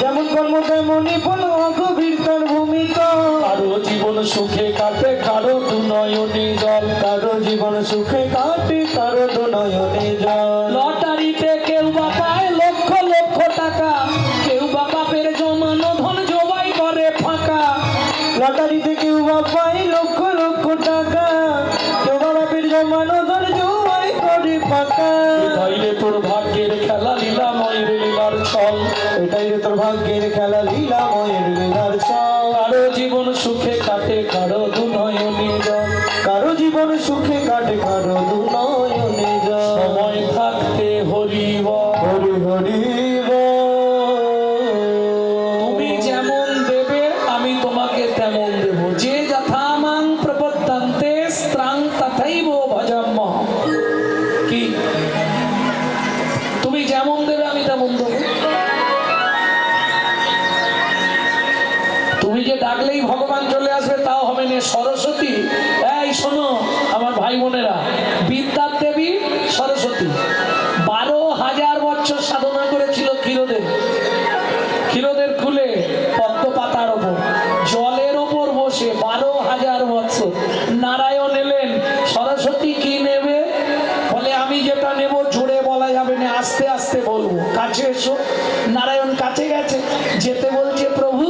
যেমন কর্ম তেমনই ফল, অগভীর তার ভূমিতল। কারো জীবন সুখে কাটে, কারো দুনয়নে জল। কারো জীবন সুখে কাটে, কারো দুনয়নে জল। লটারিতে কেউ বা পায় লক্ষ লক্ষ টাকা, কেউ বা বাপের জমানো ধন জবাই করে ফাঁকা। লটারিতে কেউ বা পায় লক্ষ লক্ষ টাকা, কেউ বা বাপের জমানো ধন জবাই করে ফাঁকা। এটাই রে তোর ভাগ্যের খেলা, লীলাময়ের লীলার ছল। এটাই রে তোর ভাগ্যের খেলা, লীলাময়ের লীলার ছল। কারো জীবন সুখে কাটে, কারো দুনয়নে জল। কারো জীবন সুখে কাটে, কারো দুনয়নে জল। সময় থাকতে হরি বল। হরি হরি বল। তুমি যেমন দেবে আমি তোমাকে তেমন দেব। যে যথা মাং প্রপদ্যন্তে স্ত্রাং তথৈব ভজাম্যহম। কি? তুমি যেমন দেবে আমি তেমন দেবো। তুমি যে ডাকলেই ভগবান চলে আসবে তাও হবে না। সরস্বতী, এই শোনো আমার ভাই বোনেরা, বিদ্যার দেবী সরস্বতী 12,000 বছর সাধনা করেছিল ক্ষীরোদের। ক্ষীরোদের খুলে পদ্ম পাতার ওপর, জলের ওপর বসে 12,000 বছর। নারায়ণ এলেন, সরস্বতী কি নেবে? বলে আমি যেটা নেব জোরে বলা যাবে না, আস্তে আস্তে বলবো। কাছে এসো। নারায়ণ কাছে গেছে, যেতে বলছে প্রভু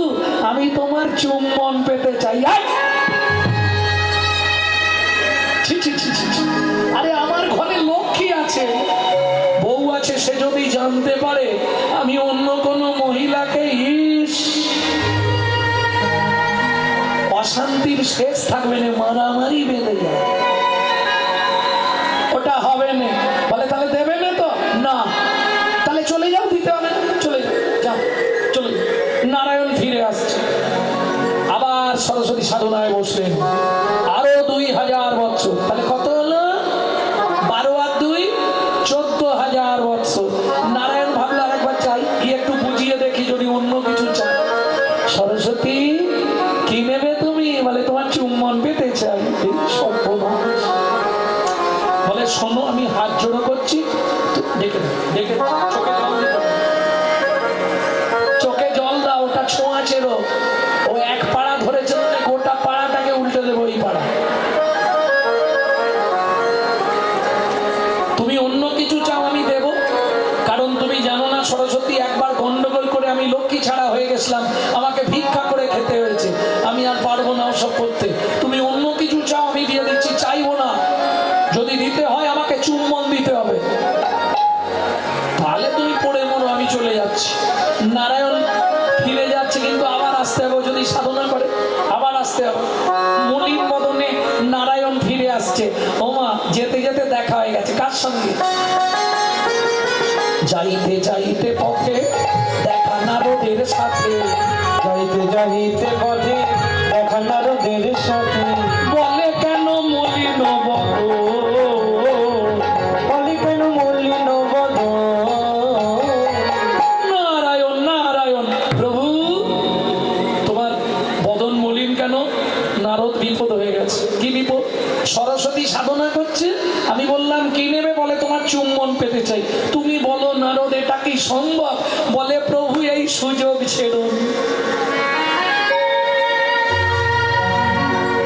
আমি তোমার চুম্বন পেতে চাই। ছি, ছি, ছি, ছি, ছি। আরে আমার ঘরে লক্ষ্মী আছে, বউ আছে, সে যদি জানতে পারে আমি অন্য কোনো মহিলাকে, অশান্তির শেষ থাকবে না, মারামারি বেঁধে যায়। ওটা হবে না। বলে তাহলে দেবে না তো? না। তাহলে চলে যাও, দিতে হবে না, চলে যাও, যাও চলে যাও। নারায়ণ ফিরে আসছে, আবার সরস্বতী সাধনায় বসলেন। আরো 2,000 বছর, তাহলে কত হলো? 12 আর 2 14,000 বছর। নারায়ণ ভাবলো আরেকবার চাই, কি একটু বুঝিয়ে দেখি যদি অন্য কিছু চাই। সরস্বতী কি নেবে তুমি? বলে তোমার চুম্বন পেতে চাই। সর্বনাশ। বলে শোনো আমি হাত জোড়ো করছি, দেখে দাও, দেখে দাও, চোখে জল দিতে হবে। চোখে জল দাও, ওটা ছোঁয়াচে রোগ। ও এক পাড়া ধরেছে মানে গোটা পাড়াটাকে উল্টে দেবো। এই পাড়া তুমি অন্য কিছু চাও আমি দেব, কারণ তুমি জানো না সরস্বতী একবার গন্ডগোল করে আমি লক্ষ্মী ছাড়া হয়ে গেছিলাম, আমাকে ভিক্ষা করে খেতে হয়েছে, আমি আর পারবো না ওসব করতে। তুমি অন্য কিছু চাও আমি দিয়ে দিচ্ছি, চাইবো না। যদি দিতে হয় আমাকে চুম্বন দিতে হবে, তাহলে তুমি পড়ে মরো, আমি চলে যাচ্ছি। নারায়ণ ফিরে যাচ্ছে, কিন্তু আবার আসতে হবে, যদি সাধনা করে আবার আসতে হবে। মলিন বদনে নারায়ণ ফিরে আসছে। ওমা, যেতে যেতে দেখা হয়ে গেছে কার সঙ্গে? যাইতে যাইতে পথে দেখা নারদের সাথে যাইতে যাইতে পথে দেখা নারদের সাথে বলে কেন মলিন বদন বলি কেন মলিন বদন নারায়ণ নারায়ণ প্রভু তোমার বদন মলিন কেন? নারদ বিপদ হয়ে গেছে। কি বিপদ? সরস্বতী সাধনা করছে, আমি বললাম কি নেবে? বলে তোমার চুম্বন পেতে চাই। তুমি বলো নারদ এটা কি সম্ভব? বলে প্রভু এই সুযোগ ছেড়ুন।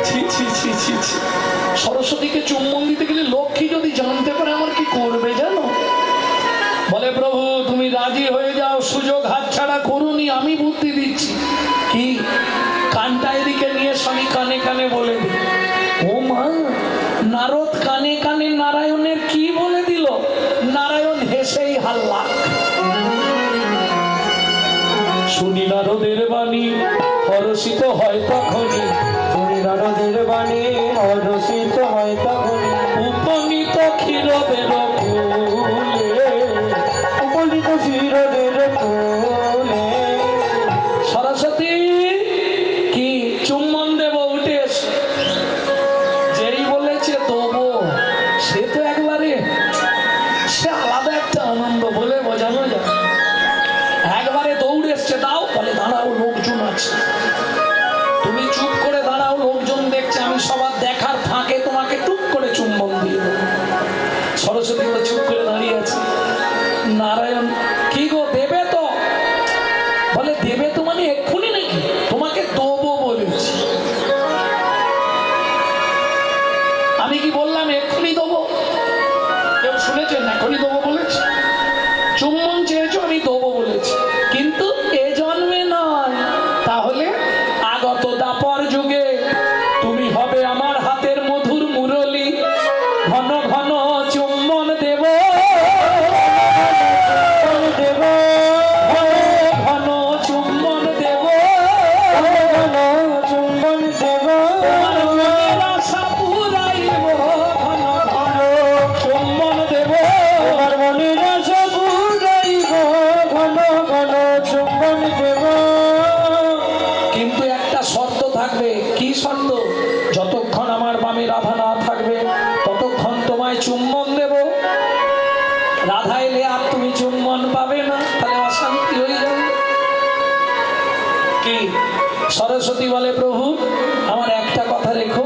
ছি ছি ছি ছি ছি। সরস্বতীকে চুম্বন দিতে গেলে লক্ষ্মী যদি জানতে পারে আমার কি করবে জানো? বলে প্রভু তুমি রাজি হয়ে যাও, সুযোগ হাতছাড়া করুনি, আমি বুদ্ধি দিচ্ছি। কি? কানটা এদিকে নিয়ে স্বামী কানে কানে বলে দিই। ও মা, নারদ কানে কানে নারায়ণের কি বলে দিল? নারায়ণ হেসেই হাল্লা। শুনি নারদের বাণী হরষিত হয় তখনই, শুনি নারদের বাণী অরসিত হয় তখন উপনীত ক্ষীরদের ফুলে। উপনীত শিরদের ফুলে সরস্বতী কি চুম্বন দেব, উঠে এসো। যেই বলেছে দেবো, সে তো একবারে সে আলাদা একটা আনন্দ বলে বোঝানো যায়। একবারে দৌড়ে এসছে, দাও। বলে দাঁড়াও, লোকজন আছে। তুমি চুপ করে দাঁড়াও, লোকজন দেখছে। আমি সবার দেখার ফাঁকে তোমাকে টুক করে চুম্বন দিয়ে দেবো। সরস্বতী বলে চুপ করে দাঁড়িয়ে আছে। নারায়ণ কি গো, দেবে তো? বলে দেবে তো মানে এক্ষুনি নাকি? তোমাকে দেবো বলেছি। আমি কি বললাম এক্ষুনি দেবো? কেউ শুনেছেন এখনই দেবো বলেছি? চুম্বন চেয়েছো, আমি দেবো বলেছি, কিন্তু এ জন্মে নয়। তাহলে আগত দাপর যুগে তুমি হবে আমার হাতের মধুর মুরলী। ঘন ঘন চুম্বন দেব, দেব ঘন চুম্বন দেব, চুম্বন দেব তোমার মনের আশা পুরাইব। ঘন ঘন চুম্বন দেব, আমার মনের আশা পুরাইব ঘন ঘন চুম্বন দেব কিন্তু একটা শর্ত থাকবে। কি শর্ত? যতক্ষণ আমার বামে রাধা না থাকবে ততক্ষণ তোমায় চুম্বন দেব। রাধা এলে আর তুমি চুম্বন পাবে না, তাহলে অশান্তি হয়ে যাবে। কি? সরস্বতী বলে প্রভু আমার একটা কথা রেখো,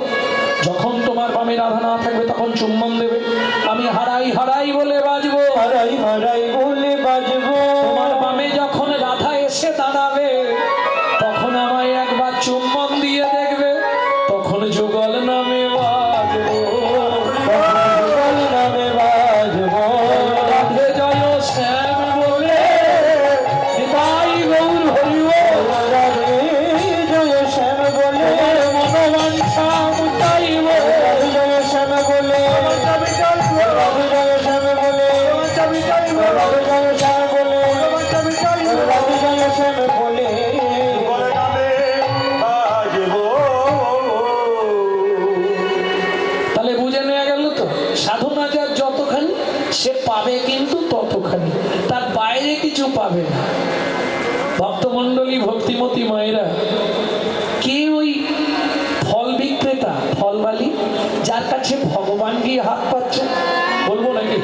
যখন তোমার বামে রাধা না থাকবে তখন চুম্বন দেবে। আমি হারাই হারাই বলে বাজবো, হারাই হারাই বলে বাজবো তোমার বামে যখন রাধা এসে দাঁড়াবে তখন আমায় একবার চুম্বন দিয়ে দেখবে, তখন যুগল নামে বাজবো। যুগল নামে বাজবো রাধে জয় শ্যাম বলে নিতাই গৌর হরি বল। রাধে জয় শ্যাম বলে মনোবাঞ্ছা মুটাইব, রাধে জয় শ্যাম বলে রাধে জয় শ্যাম বলে রাধে জয় শ্যাম বলে রাধে জয় শ্যাম বলে তাহলে বুঝে নেওয়া গেল তো, সাধনা যার যতখানি সে পাবে কিন্তু ততখানি, তার বাইরে কিছু পাবে না। ভক্তমণ্ডলী ভক্তিমতী মায়েরা, কে ওই ফল বিক্রেতা, ফলবালি, যার কাছে ভগবান গিয়ে হাত পাচ্ছে? বলবো নাকি?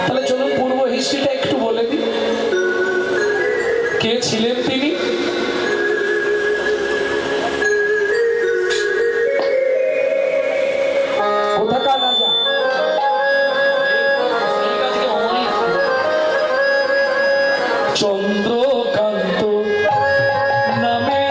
তাহলে চলুন পূর্ব হিস্ট্রিটা একটু বলে দিই। কে ছিলেন তিনি? কোথাকার রাজা? চন্দ্রকান্ত নামে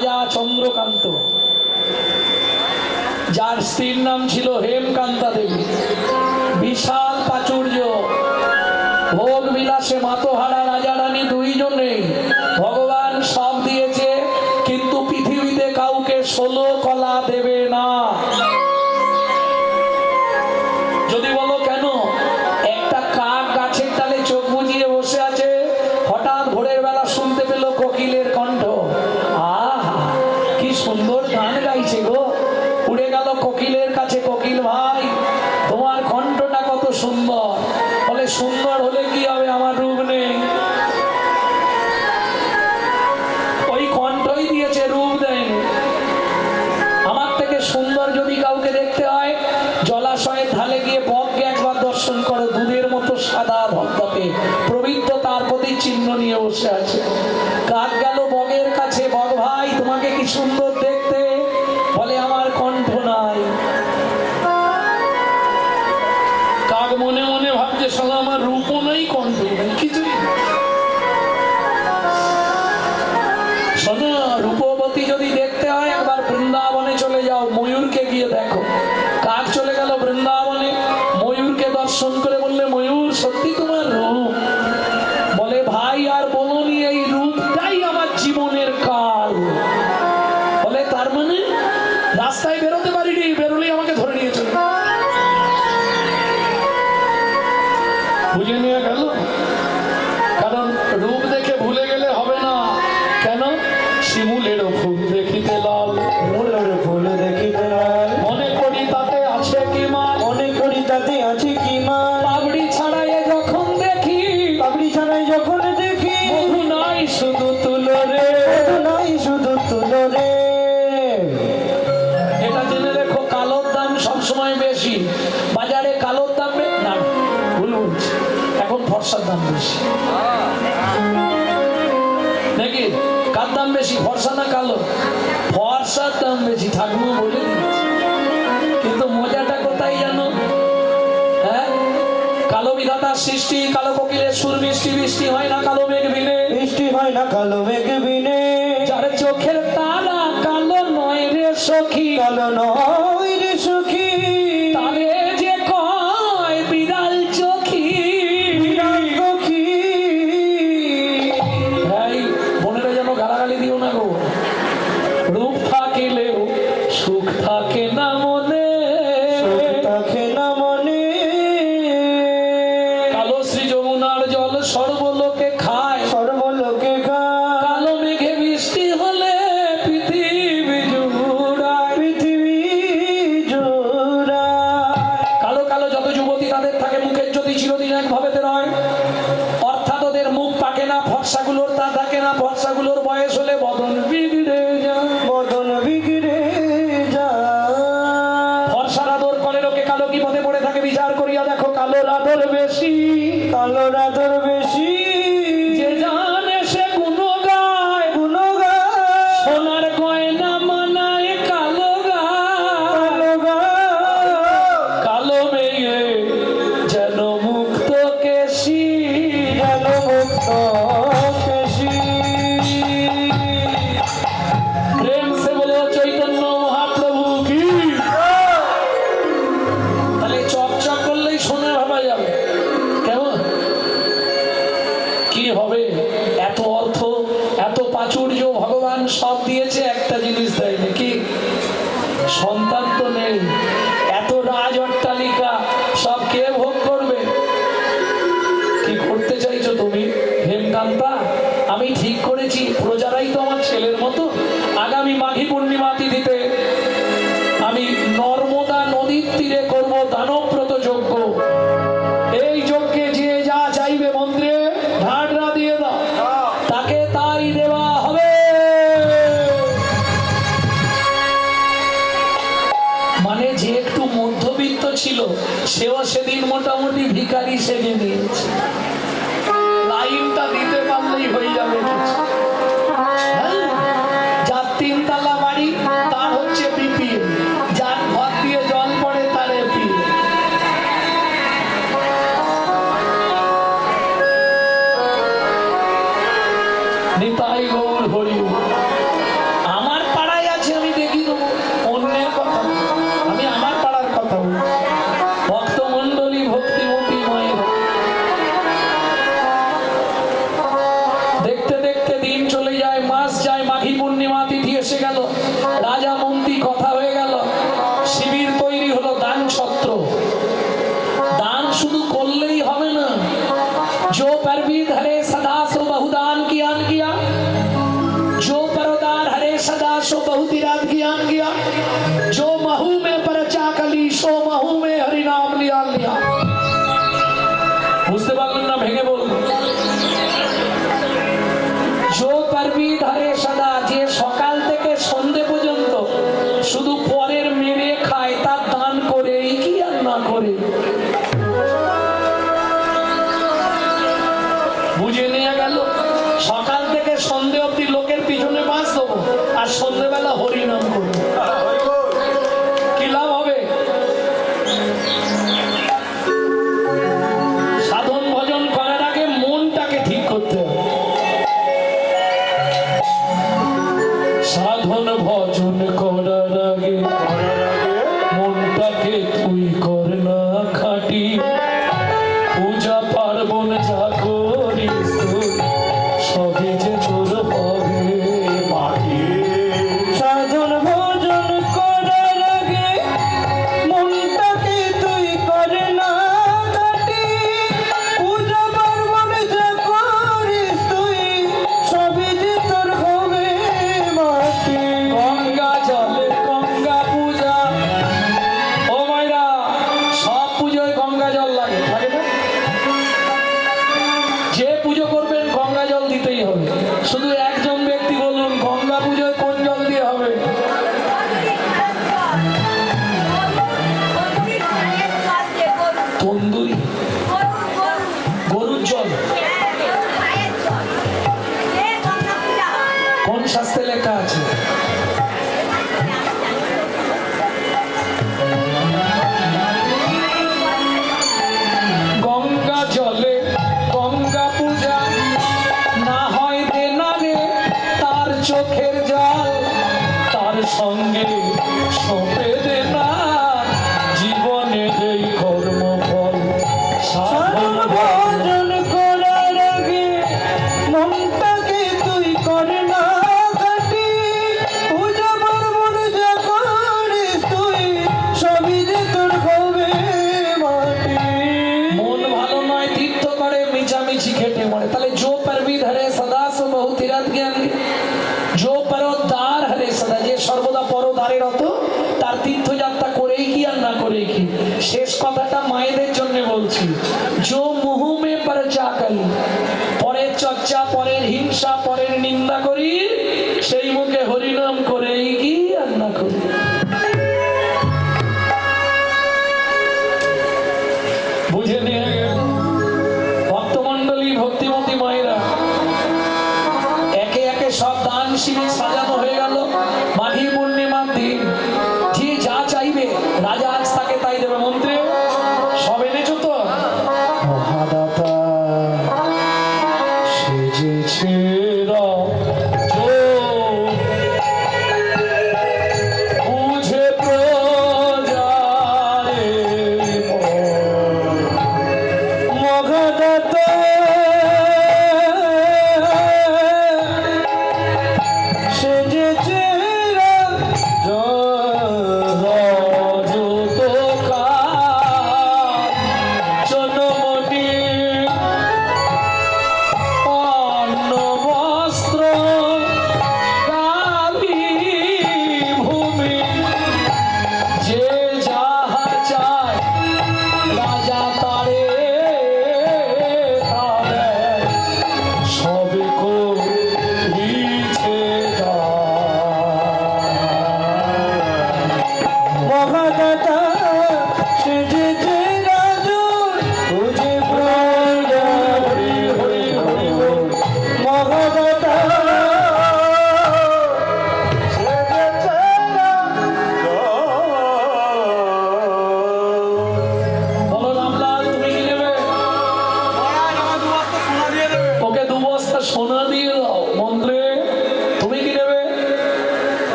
রাজা চন্দ্রকান্ত, যার স্ত্রীর নাম ছিল হেমকান্তা দেবী। বিশাল প্রাচুর্য, ভোগ বিলাসে মাতোহারা রাজা রানী দুইজনে ভগবান সব দিয়েছে, কিন্তু পৃথিবীতে কাউকে 16 কলা দেবে না। যদি বলো কেন? একটা কাক গাছের ডালে চোখ বুজিয়ে বসে আছে, হঠাৎ ভোরের বেলা শুনতে পেল কোকিলের কণ্ঠ। আহা, কি সুন্দর গান গাইছে গো। উড়ে গেল কোকিলের কাছে, কোকিল ভাই তোমার কণ্ঠটা কত সুন্দর। বলে সুন্দর হলে কি হবে, আমার রূপ নেই। ওই কণ্ঠই দিয়েছে, রূপ দেয়নি। আমার থেকে সুন্দর যদি কাউকে দেখতে হয়, জলাশয়ের ঢালে গিয়ে বককে একবার দর্শন করো, দুধের মতো সাদা ধবধবে, পবিত্র তার প্রতি চিহ্ন নিয়ে বসে আছে। কাক গেল বগের কাছে, বগ ভাই তোমাকে কি সুন্দর দেখতে। বলে আমার কণ্ঠ নাই। কাক মনে মনে ভাবছে সালা আমার রূপও নেই, কণ্ঠ নেই, কিছুই। শোনো, রূপবতী যদি দেখতে হয় একবার বৃন্দাবনে চলে যাও, ময়ূরকে গিয়ে দেখো। কাক চলে গেল বৃন্দাবনে, ময়ূরকে দর্শন করে বললে ময়ূর সত্যি তোমার রূপ। বলে ভাই আর বলনি, এই রূপটাই আমার জীবনের কাল। বলে তার মানে রাস্তায় বেরোতে পারিনি, বেরোলেই আমাকে ধরে নিয়ে চলে। বুঝে নিয়ে গেল, কারণ রূপ দেখে ভুলে গেলে হবে না। কেন? শিমুলেরও ফুল দেখিতে লাল, মূলের ফুল দেখিতে লাল, মনে করি তাতে আছে কি মান, মনে করি তাতে আছে কি মান। পাবড়ি ছাড়াই যখন দেখি, পাপড়ি ছাড়াই যখন দেখি, মধু নাই শুধু তুলো রে। নাই শুধু তুলো রে। এটা জেনে রেখো, কালোর দাম সবসময় বেশি। বাজারে কালোর দাম না, ভুল বলছি, এখন ফর্সার দাম বেশি। নাকি কার দাম বেশি, ফর্সা না কালো? ফর্সার দাম বেশি, থাকবো বলে দিচ্ছি। কিন্তু মজাটা কোথায় জানো? হ্যাঁ, কালো বিধাতার সৃষ্টি, কালো কোকিলের সুর মিষ্টি, বৃষ্টি হয় না কালো মেঘ বিনে, বৃষ্টি হয় না কালো মেঘ বিনে। যার চোখের তারা কালো নয় রে সখী, কালো নয় রে সখী, তারে যে কয় বিড়াল চোখী। বিরাট সখী। এই বোনেরা যেন গালাগালি দিও না গো। রূপ থাকিলেও সুখ থাকে না মনে, সুখ থাকে না মনে। কালো শ্রী যমুনার জল সর্বলোকে খায়, সর্বলোকে গায়, কালো মেঘে বৃষ্টি হলে পৃথিবী জুড়ায়। পৃথিবী জোড়ায়। কালো কালো যত যুবতী তাদের থাকে মুখের জ্যোতি চিরদিন একভাবে নয়, অর্থাৎ ওদের মুখ পাকে না। ফর্সাগুলোর তা থাকে না, ফর্সাগুলোর বয়স হলে বদন বিগড়ে যায়। বদন বিগড়ে যায়। ফর্সার আদর করে লোকে, কালো কি পথে পড়ে থাকে বিচার করিয়া দেখো, কালোর আদর বেশি। কালো রাতর বেশি, যে জানে সে গুণ গায়, গুণ গায়। সোনার গয়না মানায় কালো গায়। কালো গায়। কালো মেয়ে যেন মুক্ত কেশী, যেন মুক্ত কেশী। প্রেম সে বলো চৈতন্য মহাপ্রভু কি। তাহলে চকচক করলেই সোনা ভাবা যাবে, কেমন কি হবে? এত অর্থ, এত প্রাচুর্য ভগবান সব দিয়েছে, একটা জিনিস দেয়নি কি? সন্তান তো নেই। এত রাজ অট্টালিকা সব কে ভোগ করবে? কি করতে চাইছো তুমি হেমকান্তা? আমি ঠিক করেছি, প্রজারাই তো আমার ছেলের মতো। আগামী মাঘী পূর্ণিমা তিথিতে আমি নর্মদা নদীর তীরে করব দানব্রত যজ্ঞ। এই যজ্ঞে যে যা চাইবে মন্ত্রে ঢাডরা দিয়ে দাও, তাকে তাই দেওয়া হবে। মানে যে একটু মধ্যবিত্ত ছিল, সেও সেদিন মোটামুটি ভিখারি সেজে নিয়েছে। লাইনটা দিতে পারলেই হয়ে যাবে কিছু। হ্যাঁ? যার 3 তলা বাড়ি তার হচ্ছে বিপিএল, যার ঘর দিয়ে জল পড়ে তার এপিএল। নিতাই গৌর হরি। আমার রাজা মন্ত্রী কথা হয়ে গেল, শিবির তৈরি হলো, দান ছত্র। দান শুধু করলেই হবে না, जो परवीद हरे सदा सो बहुदान कियान किया, जो परोदार हरे सदा सो बहुतिरात कियान किया, जो महू में परचा कली सो महू में हरि नाम लिया लिया। বুঝতে পারলেন না? ভেঙে বলুন। जो परवीद हरे सदा, যে সকাল থেকে সন্ধে পর্যন্ত শুধু পরের মেরে খায়, তার দান করে কি আর না করে। বুঝে নিয়ে গেল, সকাল থেকে সন্ধে অব্দি লোকের পিছনে বাঁশ দেবো আর সন্ধেবেলা হরিনাম করবো, কি লাভ হবে? সাধন ভজন করার আগে মনটাকে ঠিক করতে হবে। সাধন ভজন করার আগে মনটাকে তুই কর না খাটি, পূজা পার্বণ যা করিস তুই সবই যে তোর হবে মাটি। সাধন ভজন করার আগে মনটাকে তুই করে না কাটি, পূজা পার্বণ যা করিস তুই সবই যে তোর হবে মাটি। গঙ্গা জলে গঙ্গা পূজা, ও মাইরা, সব পুজোয় গঙ্গা জল লাগে, লাগে না? যে পুজো করবেন গঙ্গা জল দিতেই হবে। শুধু একজন ব্যক্তি বলুন, গঙ্গা পুজোয় কোন জল দিয়ে হবে? তন্দুরি, গরুর জল। কোন শাস্ত্রে লেখা আছে? গঙ্গা জলে গঙ্গা পূজা, না হয় দেনা রে তার চোখের জল, তার সঙ্গে সপে দেনা জীবনের এই কর্মফল। সাধন ভজন করার আগে মনটাকে তুই করে না কাটি, পূজা পার্বণ যা করিস তুই সবই যে তোর হবে মাটি। মন ভালো নয়, তীর্থ করে, মিছামিছি খেটে মরে। তাহলে जो परवीद हरे सदा सो बहुतिरात জ্ঞান, जो परोदार हरे सदा, যে সর্বদা পরদারে রত, তার তীর্থযাত্রা করেই কি আর না করে কি। শেষ কথাটা মায়েদের জন্য বলছি, जो मुँह में परचा करी, পরের চর্চা, পরের হিংসা, পরের নিন্দা করি, সেই মুখে হরিনাম করেই কি আর না করি। বুঝে নিয়ে গেল ভক্তমন্ডলী, ভক্তিমতী মায়েরা, একে একে সব দান শিবির সাজানো হয়ে গেল। মাঘী পূর্ণিমার দিন যে যা চাইবে রাজা আজ তাকে তাই দেবে। মন্ত্রী সব এনেছো তো? মহাদাতা সেজেছে রাজ্য,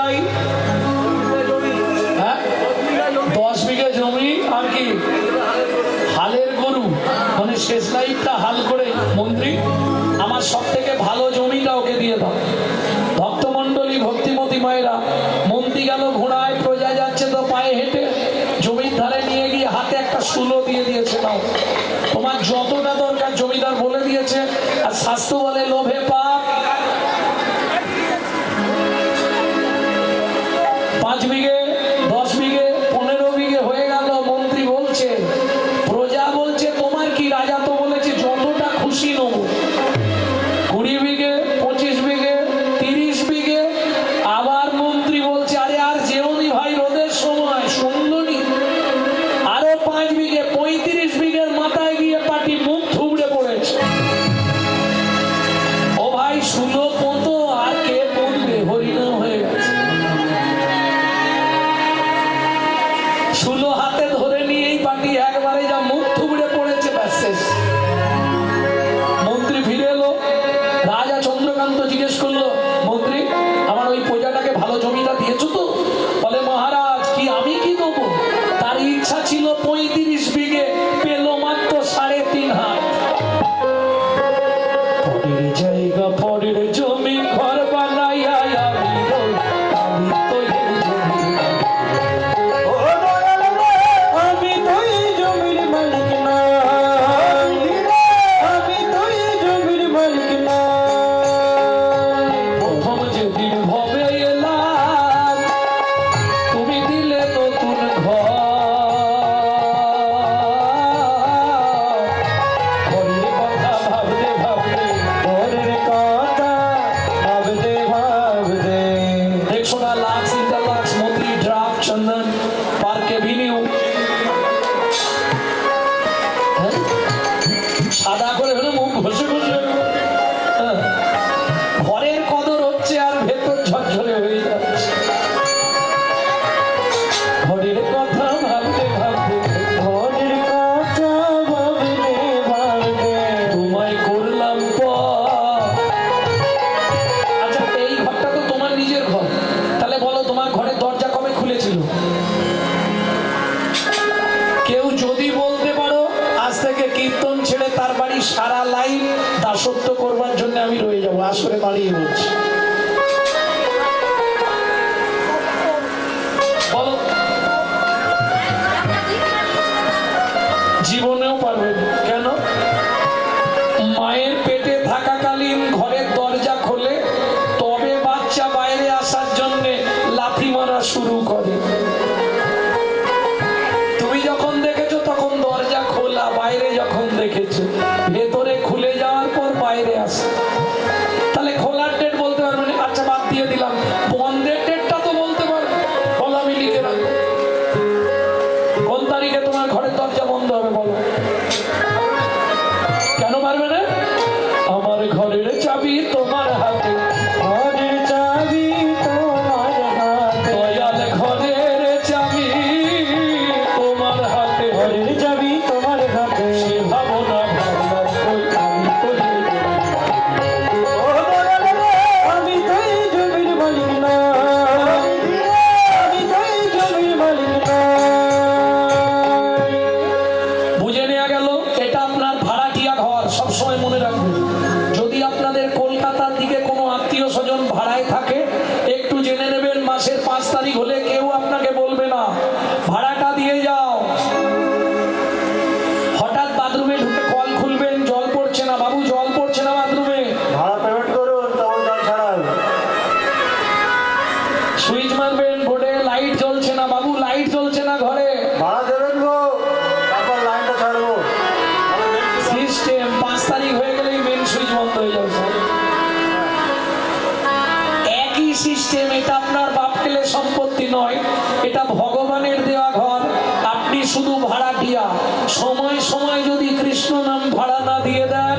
চাই? হ্যাঁ, 10 বিঘে জমি আর কি হালের গরু, মানে শেষ লাইফটা হাল করে। মন্ত্রী, আমার সব থেকে ভালো জমিটা ওকে দিয়ে দাও। ভক্তমন্ডলী, ভক্তিমতী মায়েরা, মন্ত্রী গেল ঘোড়ায়, প্রজা যাচ্ছে তো পায়ে হেঁটে, জমির ধারে নিয়ে গিয়ে হাতে একটা শুলো দিয়ে দিয়েছে, নাও তোমার যতটা দরকার। জমিদার বলে দিয়েছে, আর শাস্ত্র বলে লোভে পাপ। 5 বিঘে, 10 বিঘে, 15 বিঘে হয়ে গেল। মন্ত্রী বলছে, প্রজা বলছে তোমার কি? রাজা তো বলেছে যতটা খুশি নেবো। 20 বিঘে, 25 বিঘে, 30 বিঘে। আবার মন্ত্রী বলছে, আরে আর যেওনি ভাই, রোদের সময় শুনলনি। আরো 5 বিঘে, 35 বিঘের মাথায় গিয়ে পাটি মুখ থুবড়ে পড়েছে। ও ভাই, শুনো পতো আর কে পড়বে? হরিনাম হয়ে গেছে। শুলো হাতে ধরে নিয়েই পাটি একবারে যা মুখ থুবড়ে পড়েছে, ব্যাস শেষ। মন্ত্রী ফিরে এলো। রাজা চন্দ্রকান্ত জিজ্ঞেস করলো, মন্ত্রী আমার ওই প্রজাটাকে ভালো জমিটা দিয়েছো তো? বলে, মহারাজ কি আমি কি দেবো? তার ইচ্ছা ছিল 35 বিঘে, পেল মাত্র 3.5 হাত। পরের জায়গা, পরের জমি, ঘর বানাইয়া আমি রই, আমি তো এই জমি। আমি তো এই জমির মালিক নই, আমি তো এই জমির মালিক নই। প্রথম যেদিন ভবে এলাম, তুমি দিলে নতুন ঘর। ঘরের কথা ভাবতে ভাবতে, ঘরের কথা ভাবতে ভাবতে 100 লাখ, ইন্টারলাক্স, মন্ত্রী, ড্রাফট, চন্দন, পার্ক এভিনিউ, হ্যাঁ? সাদা করে হলো মুখ ঘষে ঘষে। হ্যাঁ। ঘরের কদর হচ্ছে আর ভেতর ঝরঝরে হয়ে যাচ্ছে। ঘরের কথা ভাবতে ভাবতে, ঘরের কথা ভাবতে ভাবতে তোমায় করলাম পর। আচ্ছা, এই ঘরটা তো তোমার নিজের ঘর, তাহলে বলো তোমার ঘরের দরজা কবে খুলেছিল? কেউ যদি বলতে পারো, আজ থেকে কীর্তন ছেড়ে তার বাড়ি সারা লাইফ দাসত্ব করবার জন্য আমি রয়ে যাবো। আসরে দাঁড়িয়ে বলছি, বলো। জীবনেও পারবে না। কেন? মায়ের পেটে থাকাকালীন ঘরের দরজা খোলে, তবে বাচ্চা বাইরে আসার জন্য লাথি মারা শুরু করে। তুমি যখন দেখেছো তখন দরজা খোলা, বাইরে যখন দেখেছো, ভেতরে খুলে যাওয়ার পর বাইরে আসে। তাহলে খোলার ডেট বলতে পারবে না? আচ্ছা, বাদ দিয়ে দিলাম, বন্ধের ডেটটা তো বলতে পারবে। বলো, আমি লিখে রাখবো। কোন তারিখে তোমার ঘরের দরজা বন্ধ হবে বলো? কেন পারবে না? আমার ঘরের চাবি তোমার হাতে, ঘরের চাবি তোমার হাতে, দয়াল ঘরের চাবি তোমার হাতে। ঘরের চাবি তোমার হাতে। সে ভাবনা ভাবলাম কই, আমি তো এই ও দয়াল রে, আমি তো এই জমির মালিক নই, আমি তো এই জমির মালিক নই। বুঝে নেওয়া গেল। এটা আপনার ভাড়াটিয়া ঘর, সবসময় মনে রাখবেন। যদি আপনাদের কলকাতার দিকে কোনো আত্মীয় স্বজন ভাড়ায় থাকে, একটু জেনে নেবেন, মাসের 5 তারিখ হলে কেউ আপনাকে বলবে না ভাড়াটা দিয়ে যাও। হঠাৎ বাথরুমে ঢুকে কল খুলবেন, জল পড়ছে না, বাবু জল পড়ছে না বাথরুমে। ভাড়া পেমেন্ট করুন, তখন জল ছাড়া হবে। সুইচ মারবেন, বোর্ডে লাইট জ্বলছে না, বাবু লাইট জ্বলছে না ঘরে। ভাড়া দেবেন গো, তারপর লাইনটা ছাড়বো। সিস্টেম 5 তারিখ হয়ে গেলেই মেন সুইচ বন্ধ হয়ে যাবে। একই সিস্টেম। এটা আপনার বাপ পেলে সম্পত্তি নয়, এটা ভগবানের দেওয়া ঘর। আপনি শুধু ভাড়াটিয়া। সময় সময় যদি কৃষ্ণ নাম ভাড়া না দিয়ে দেন,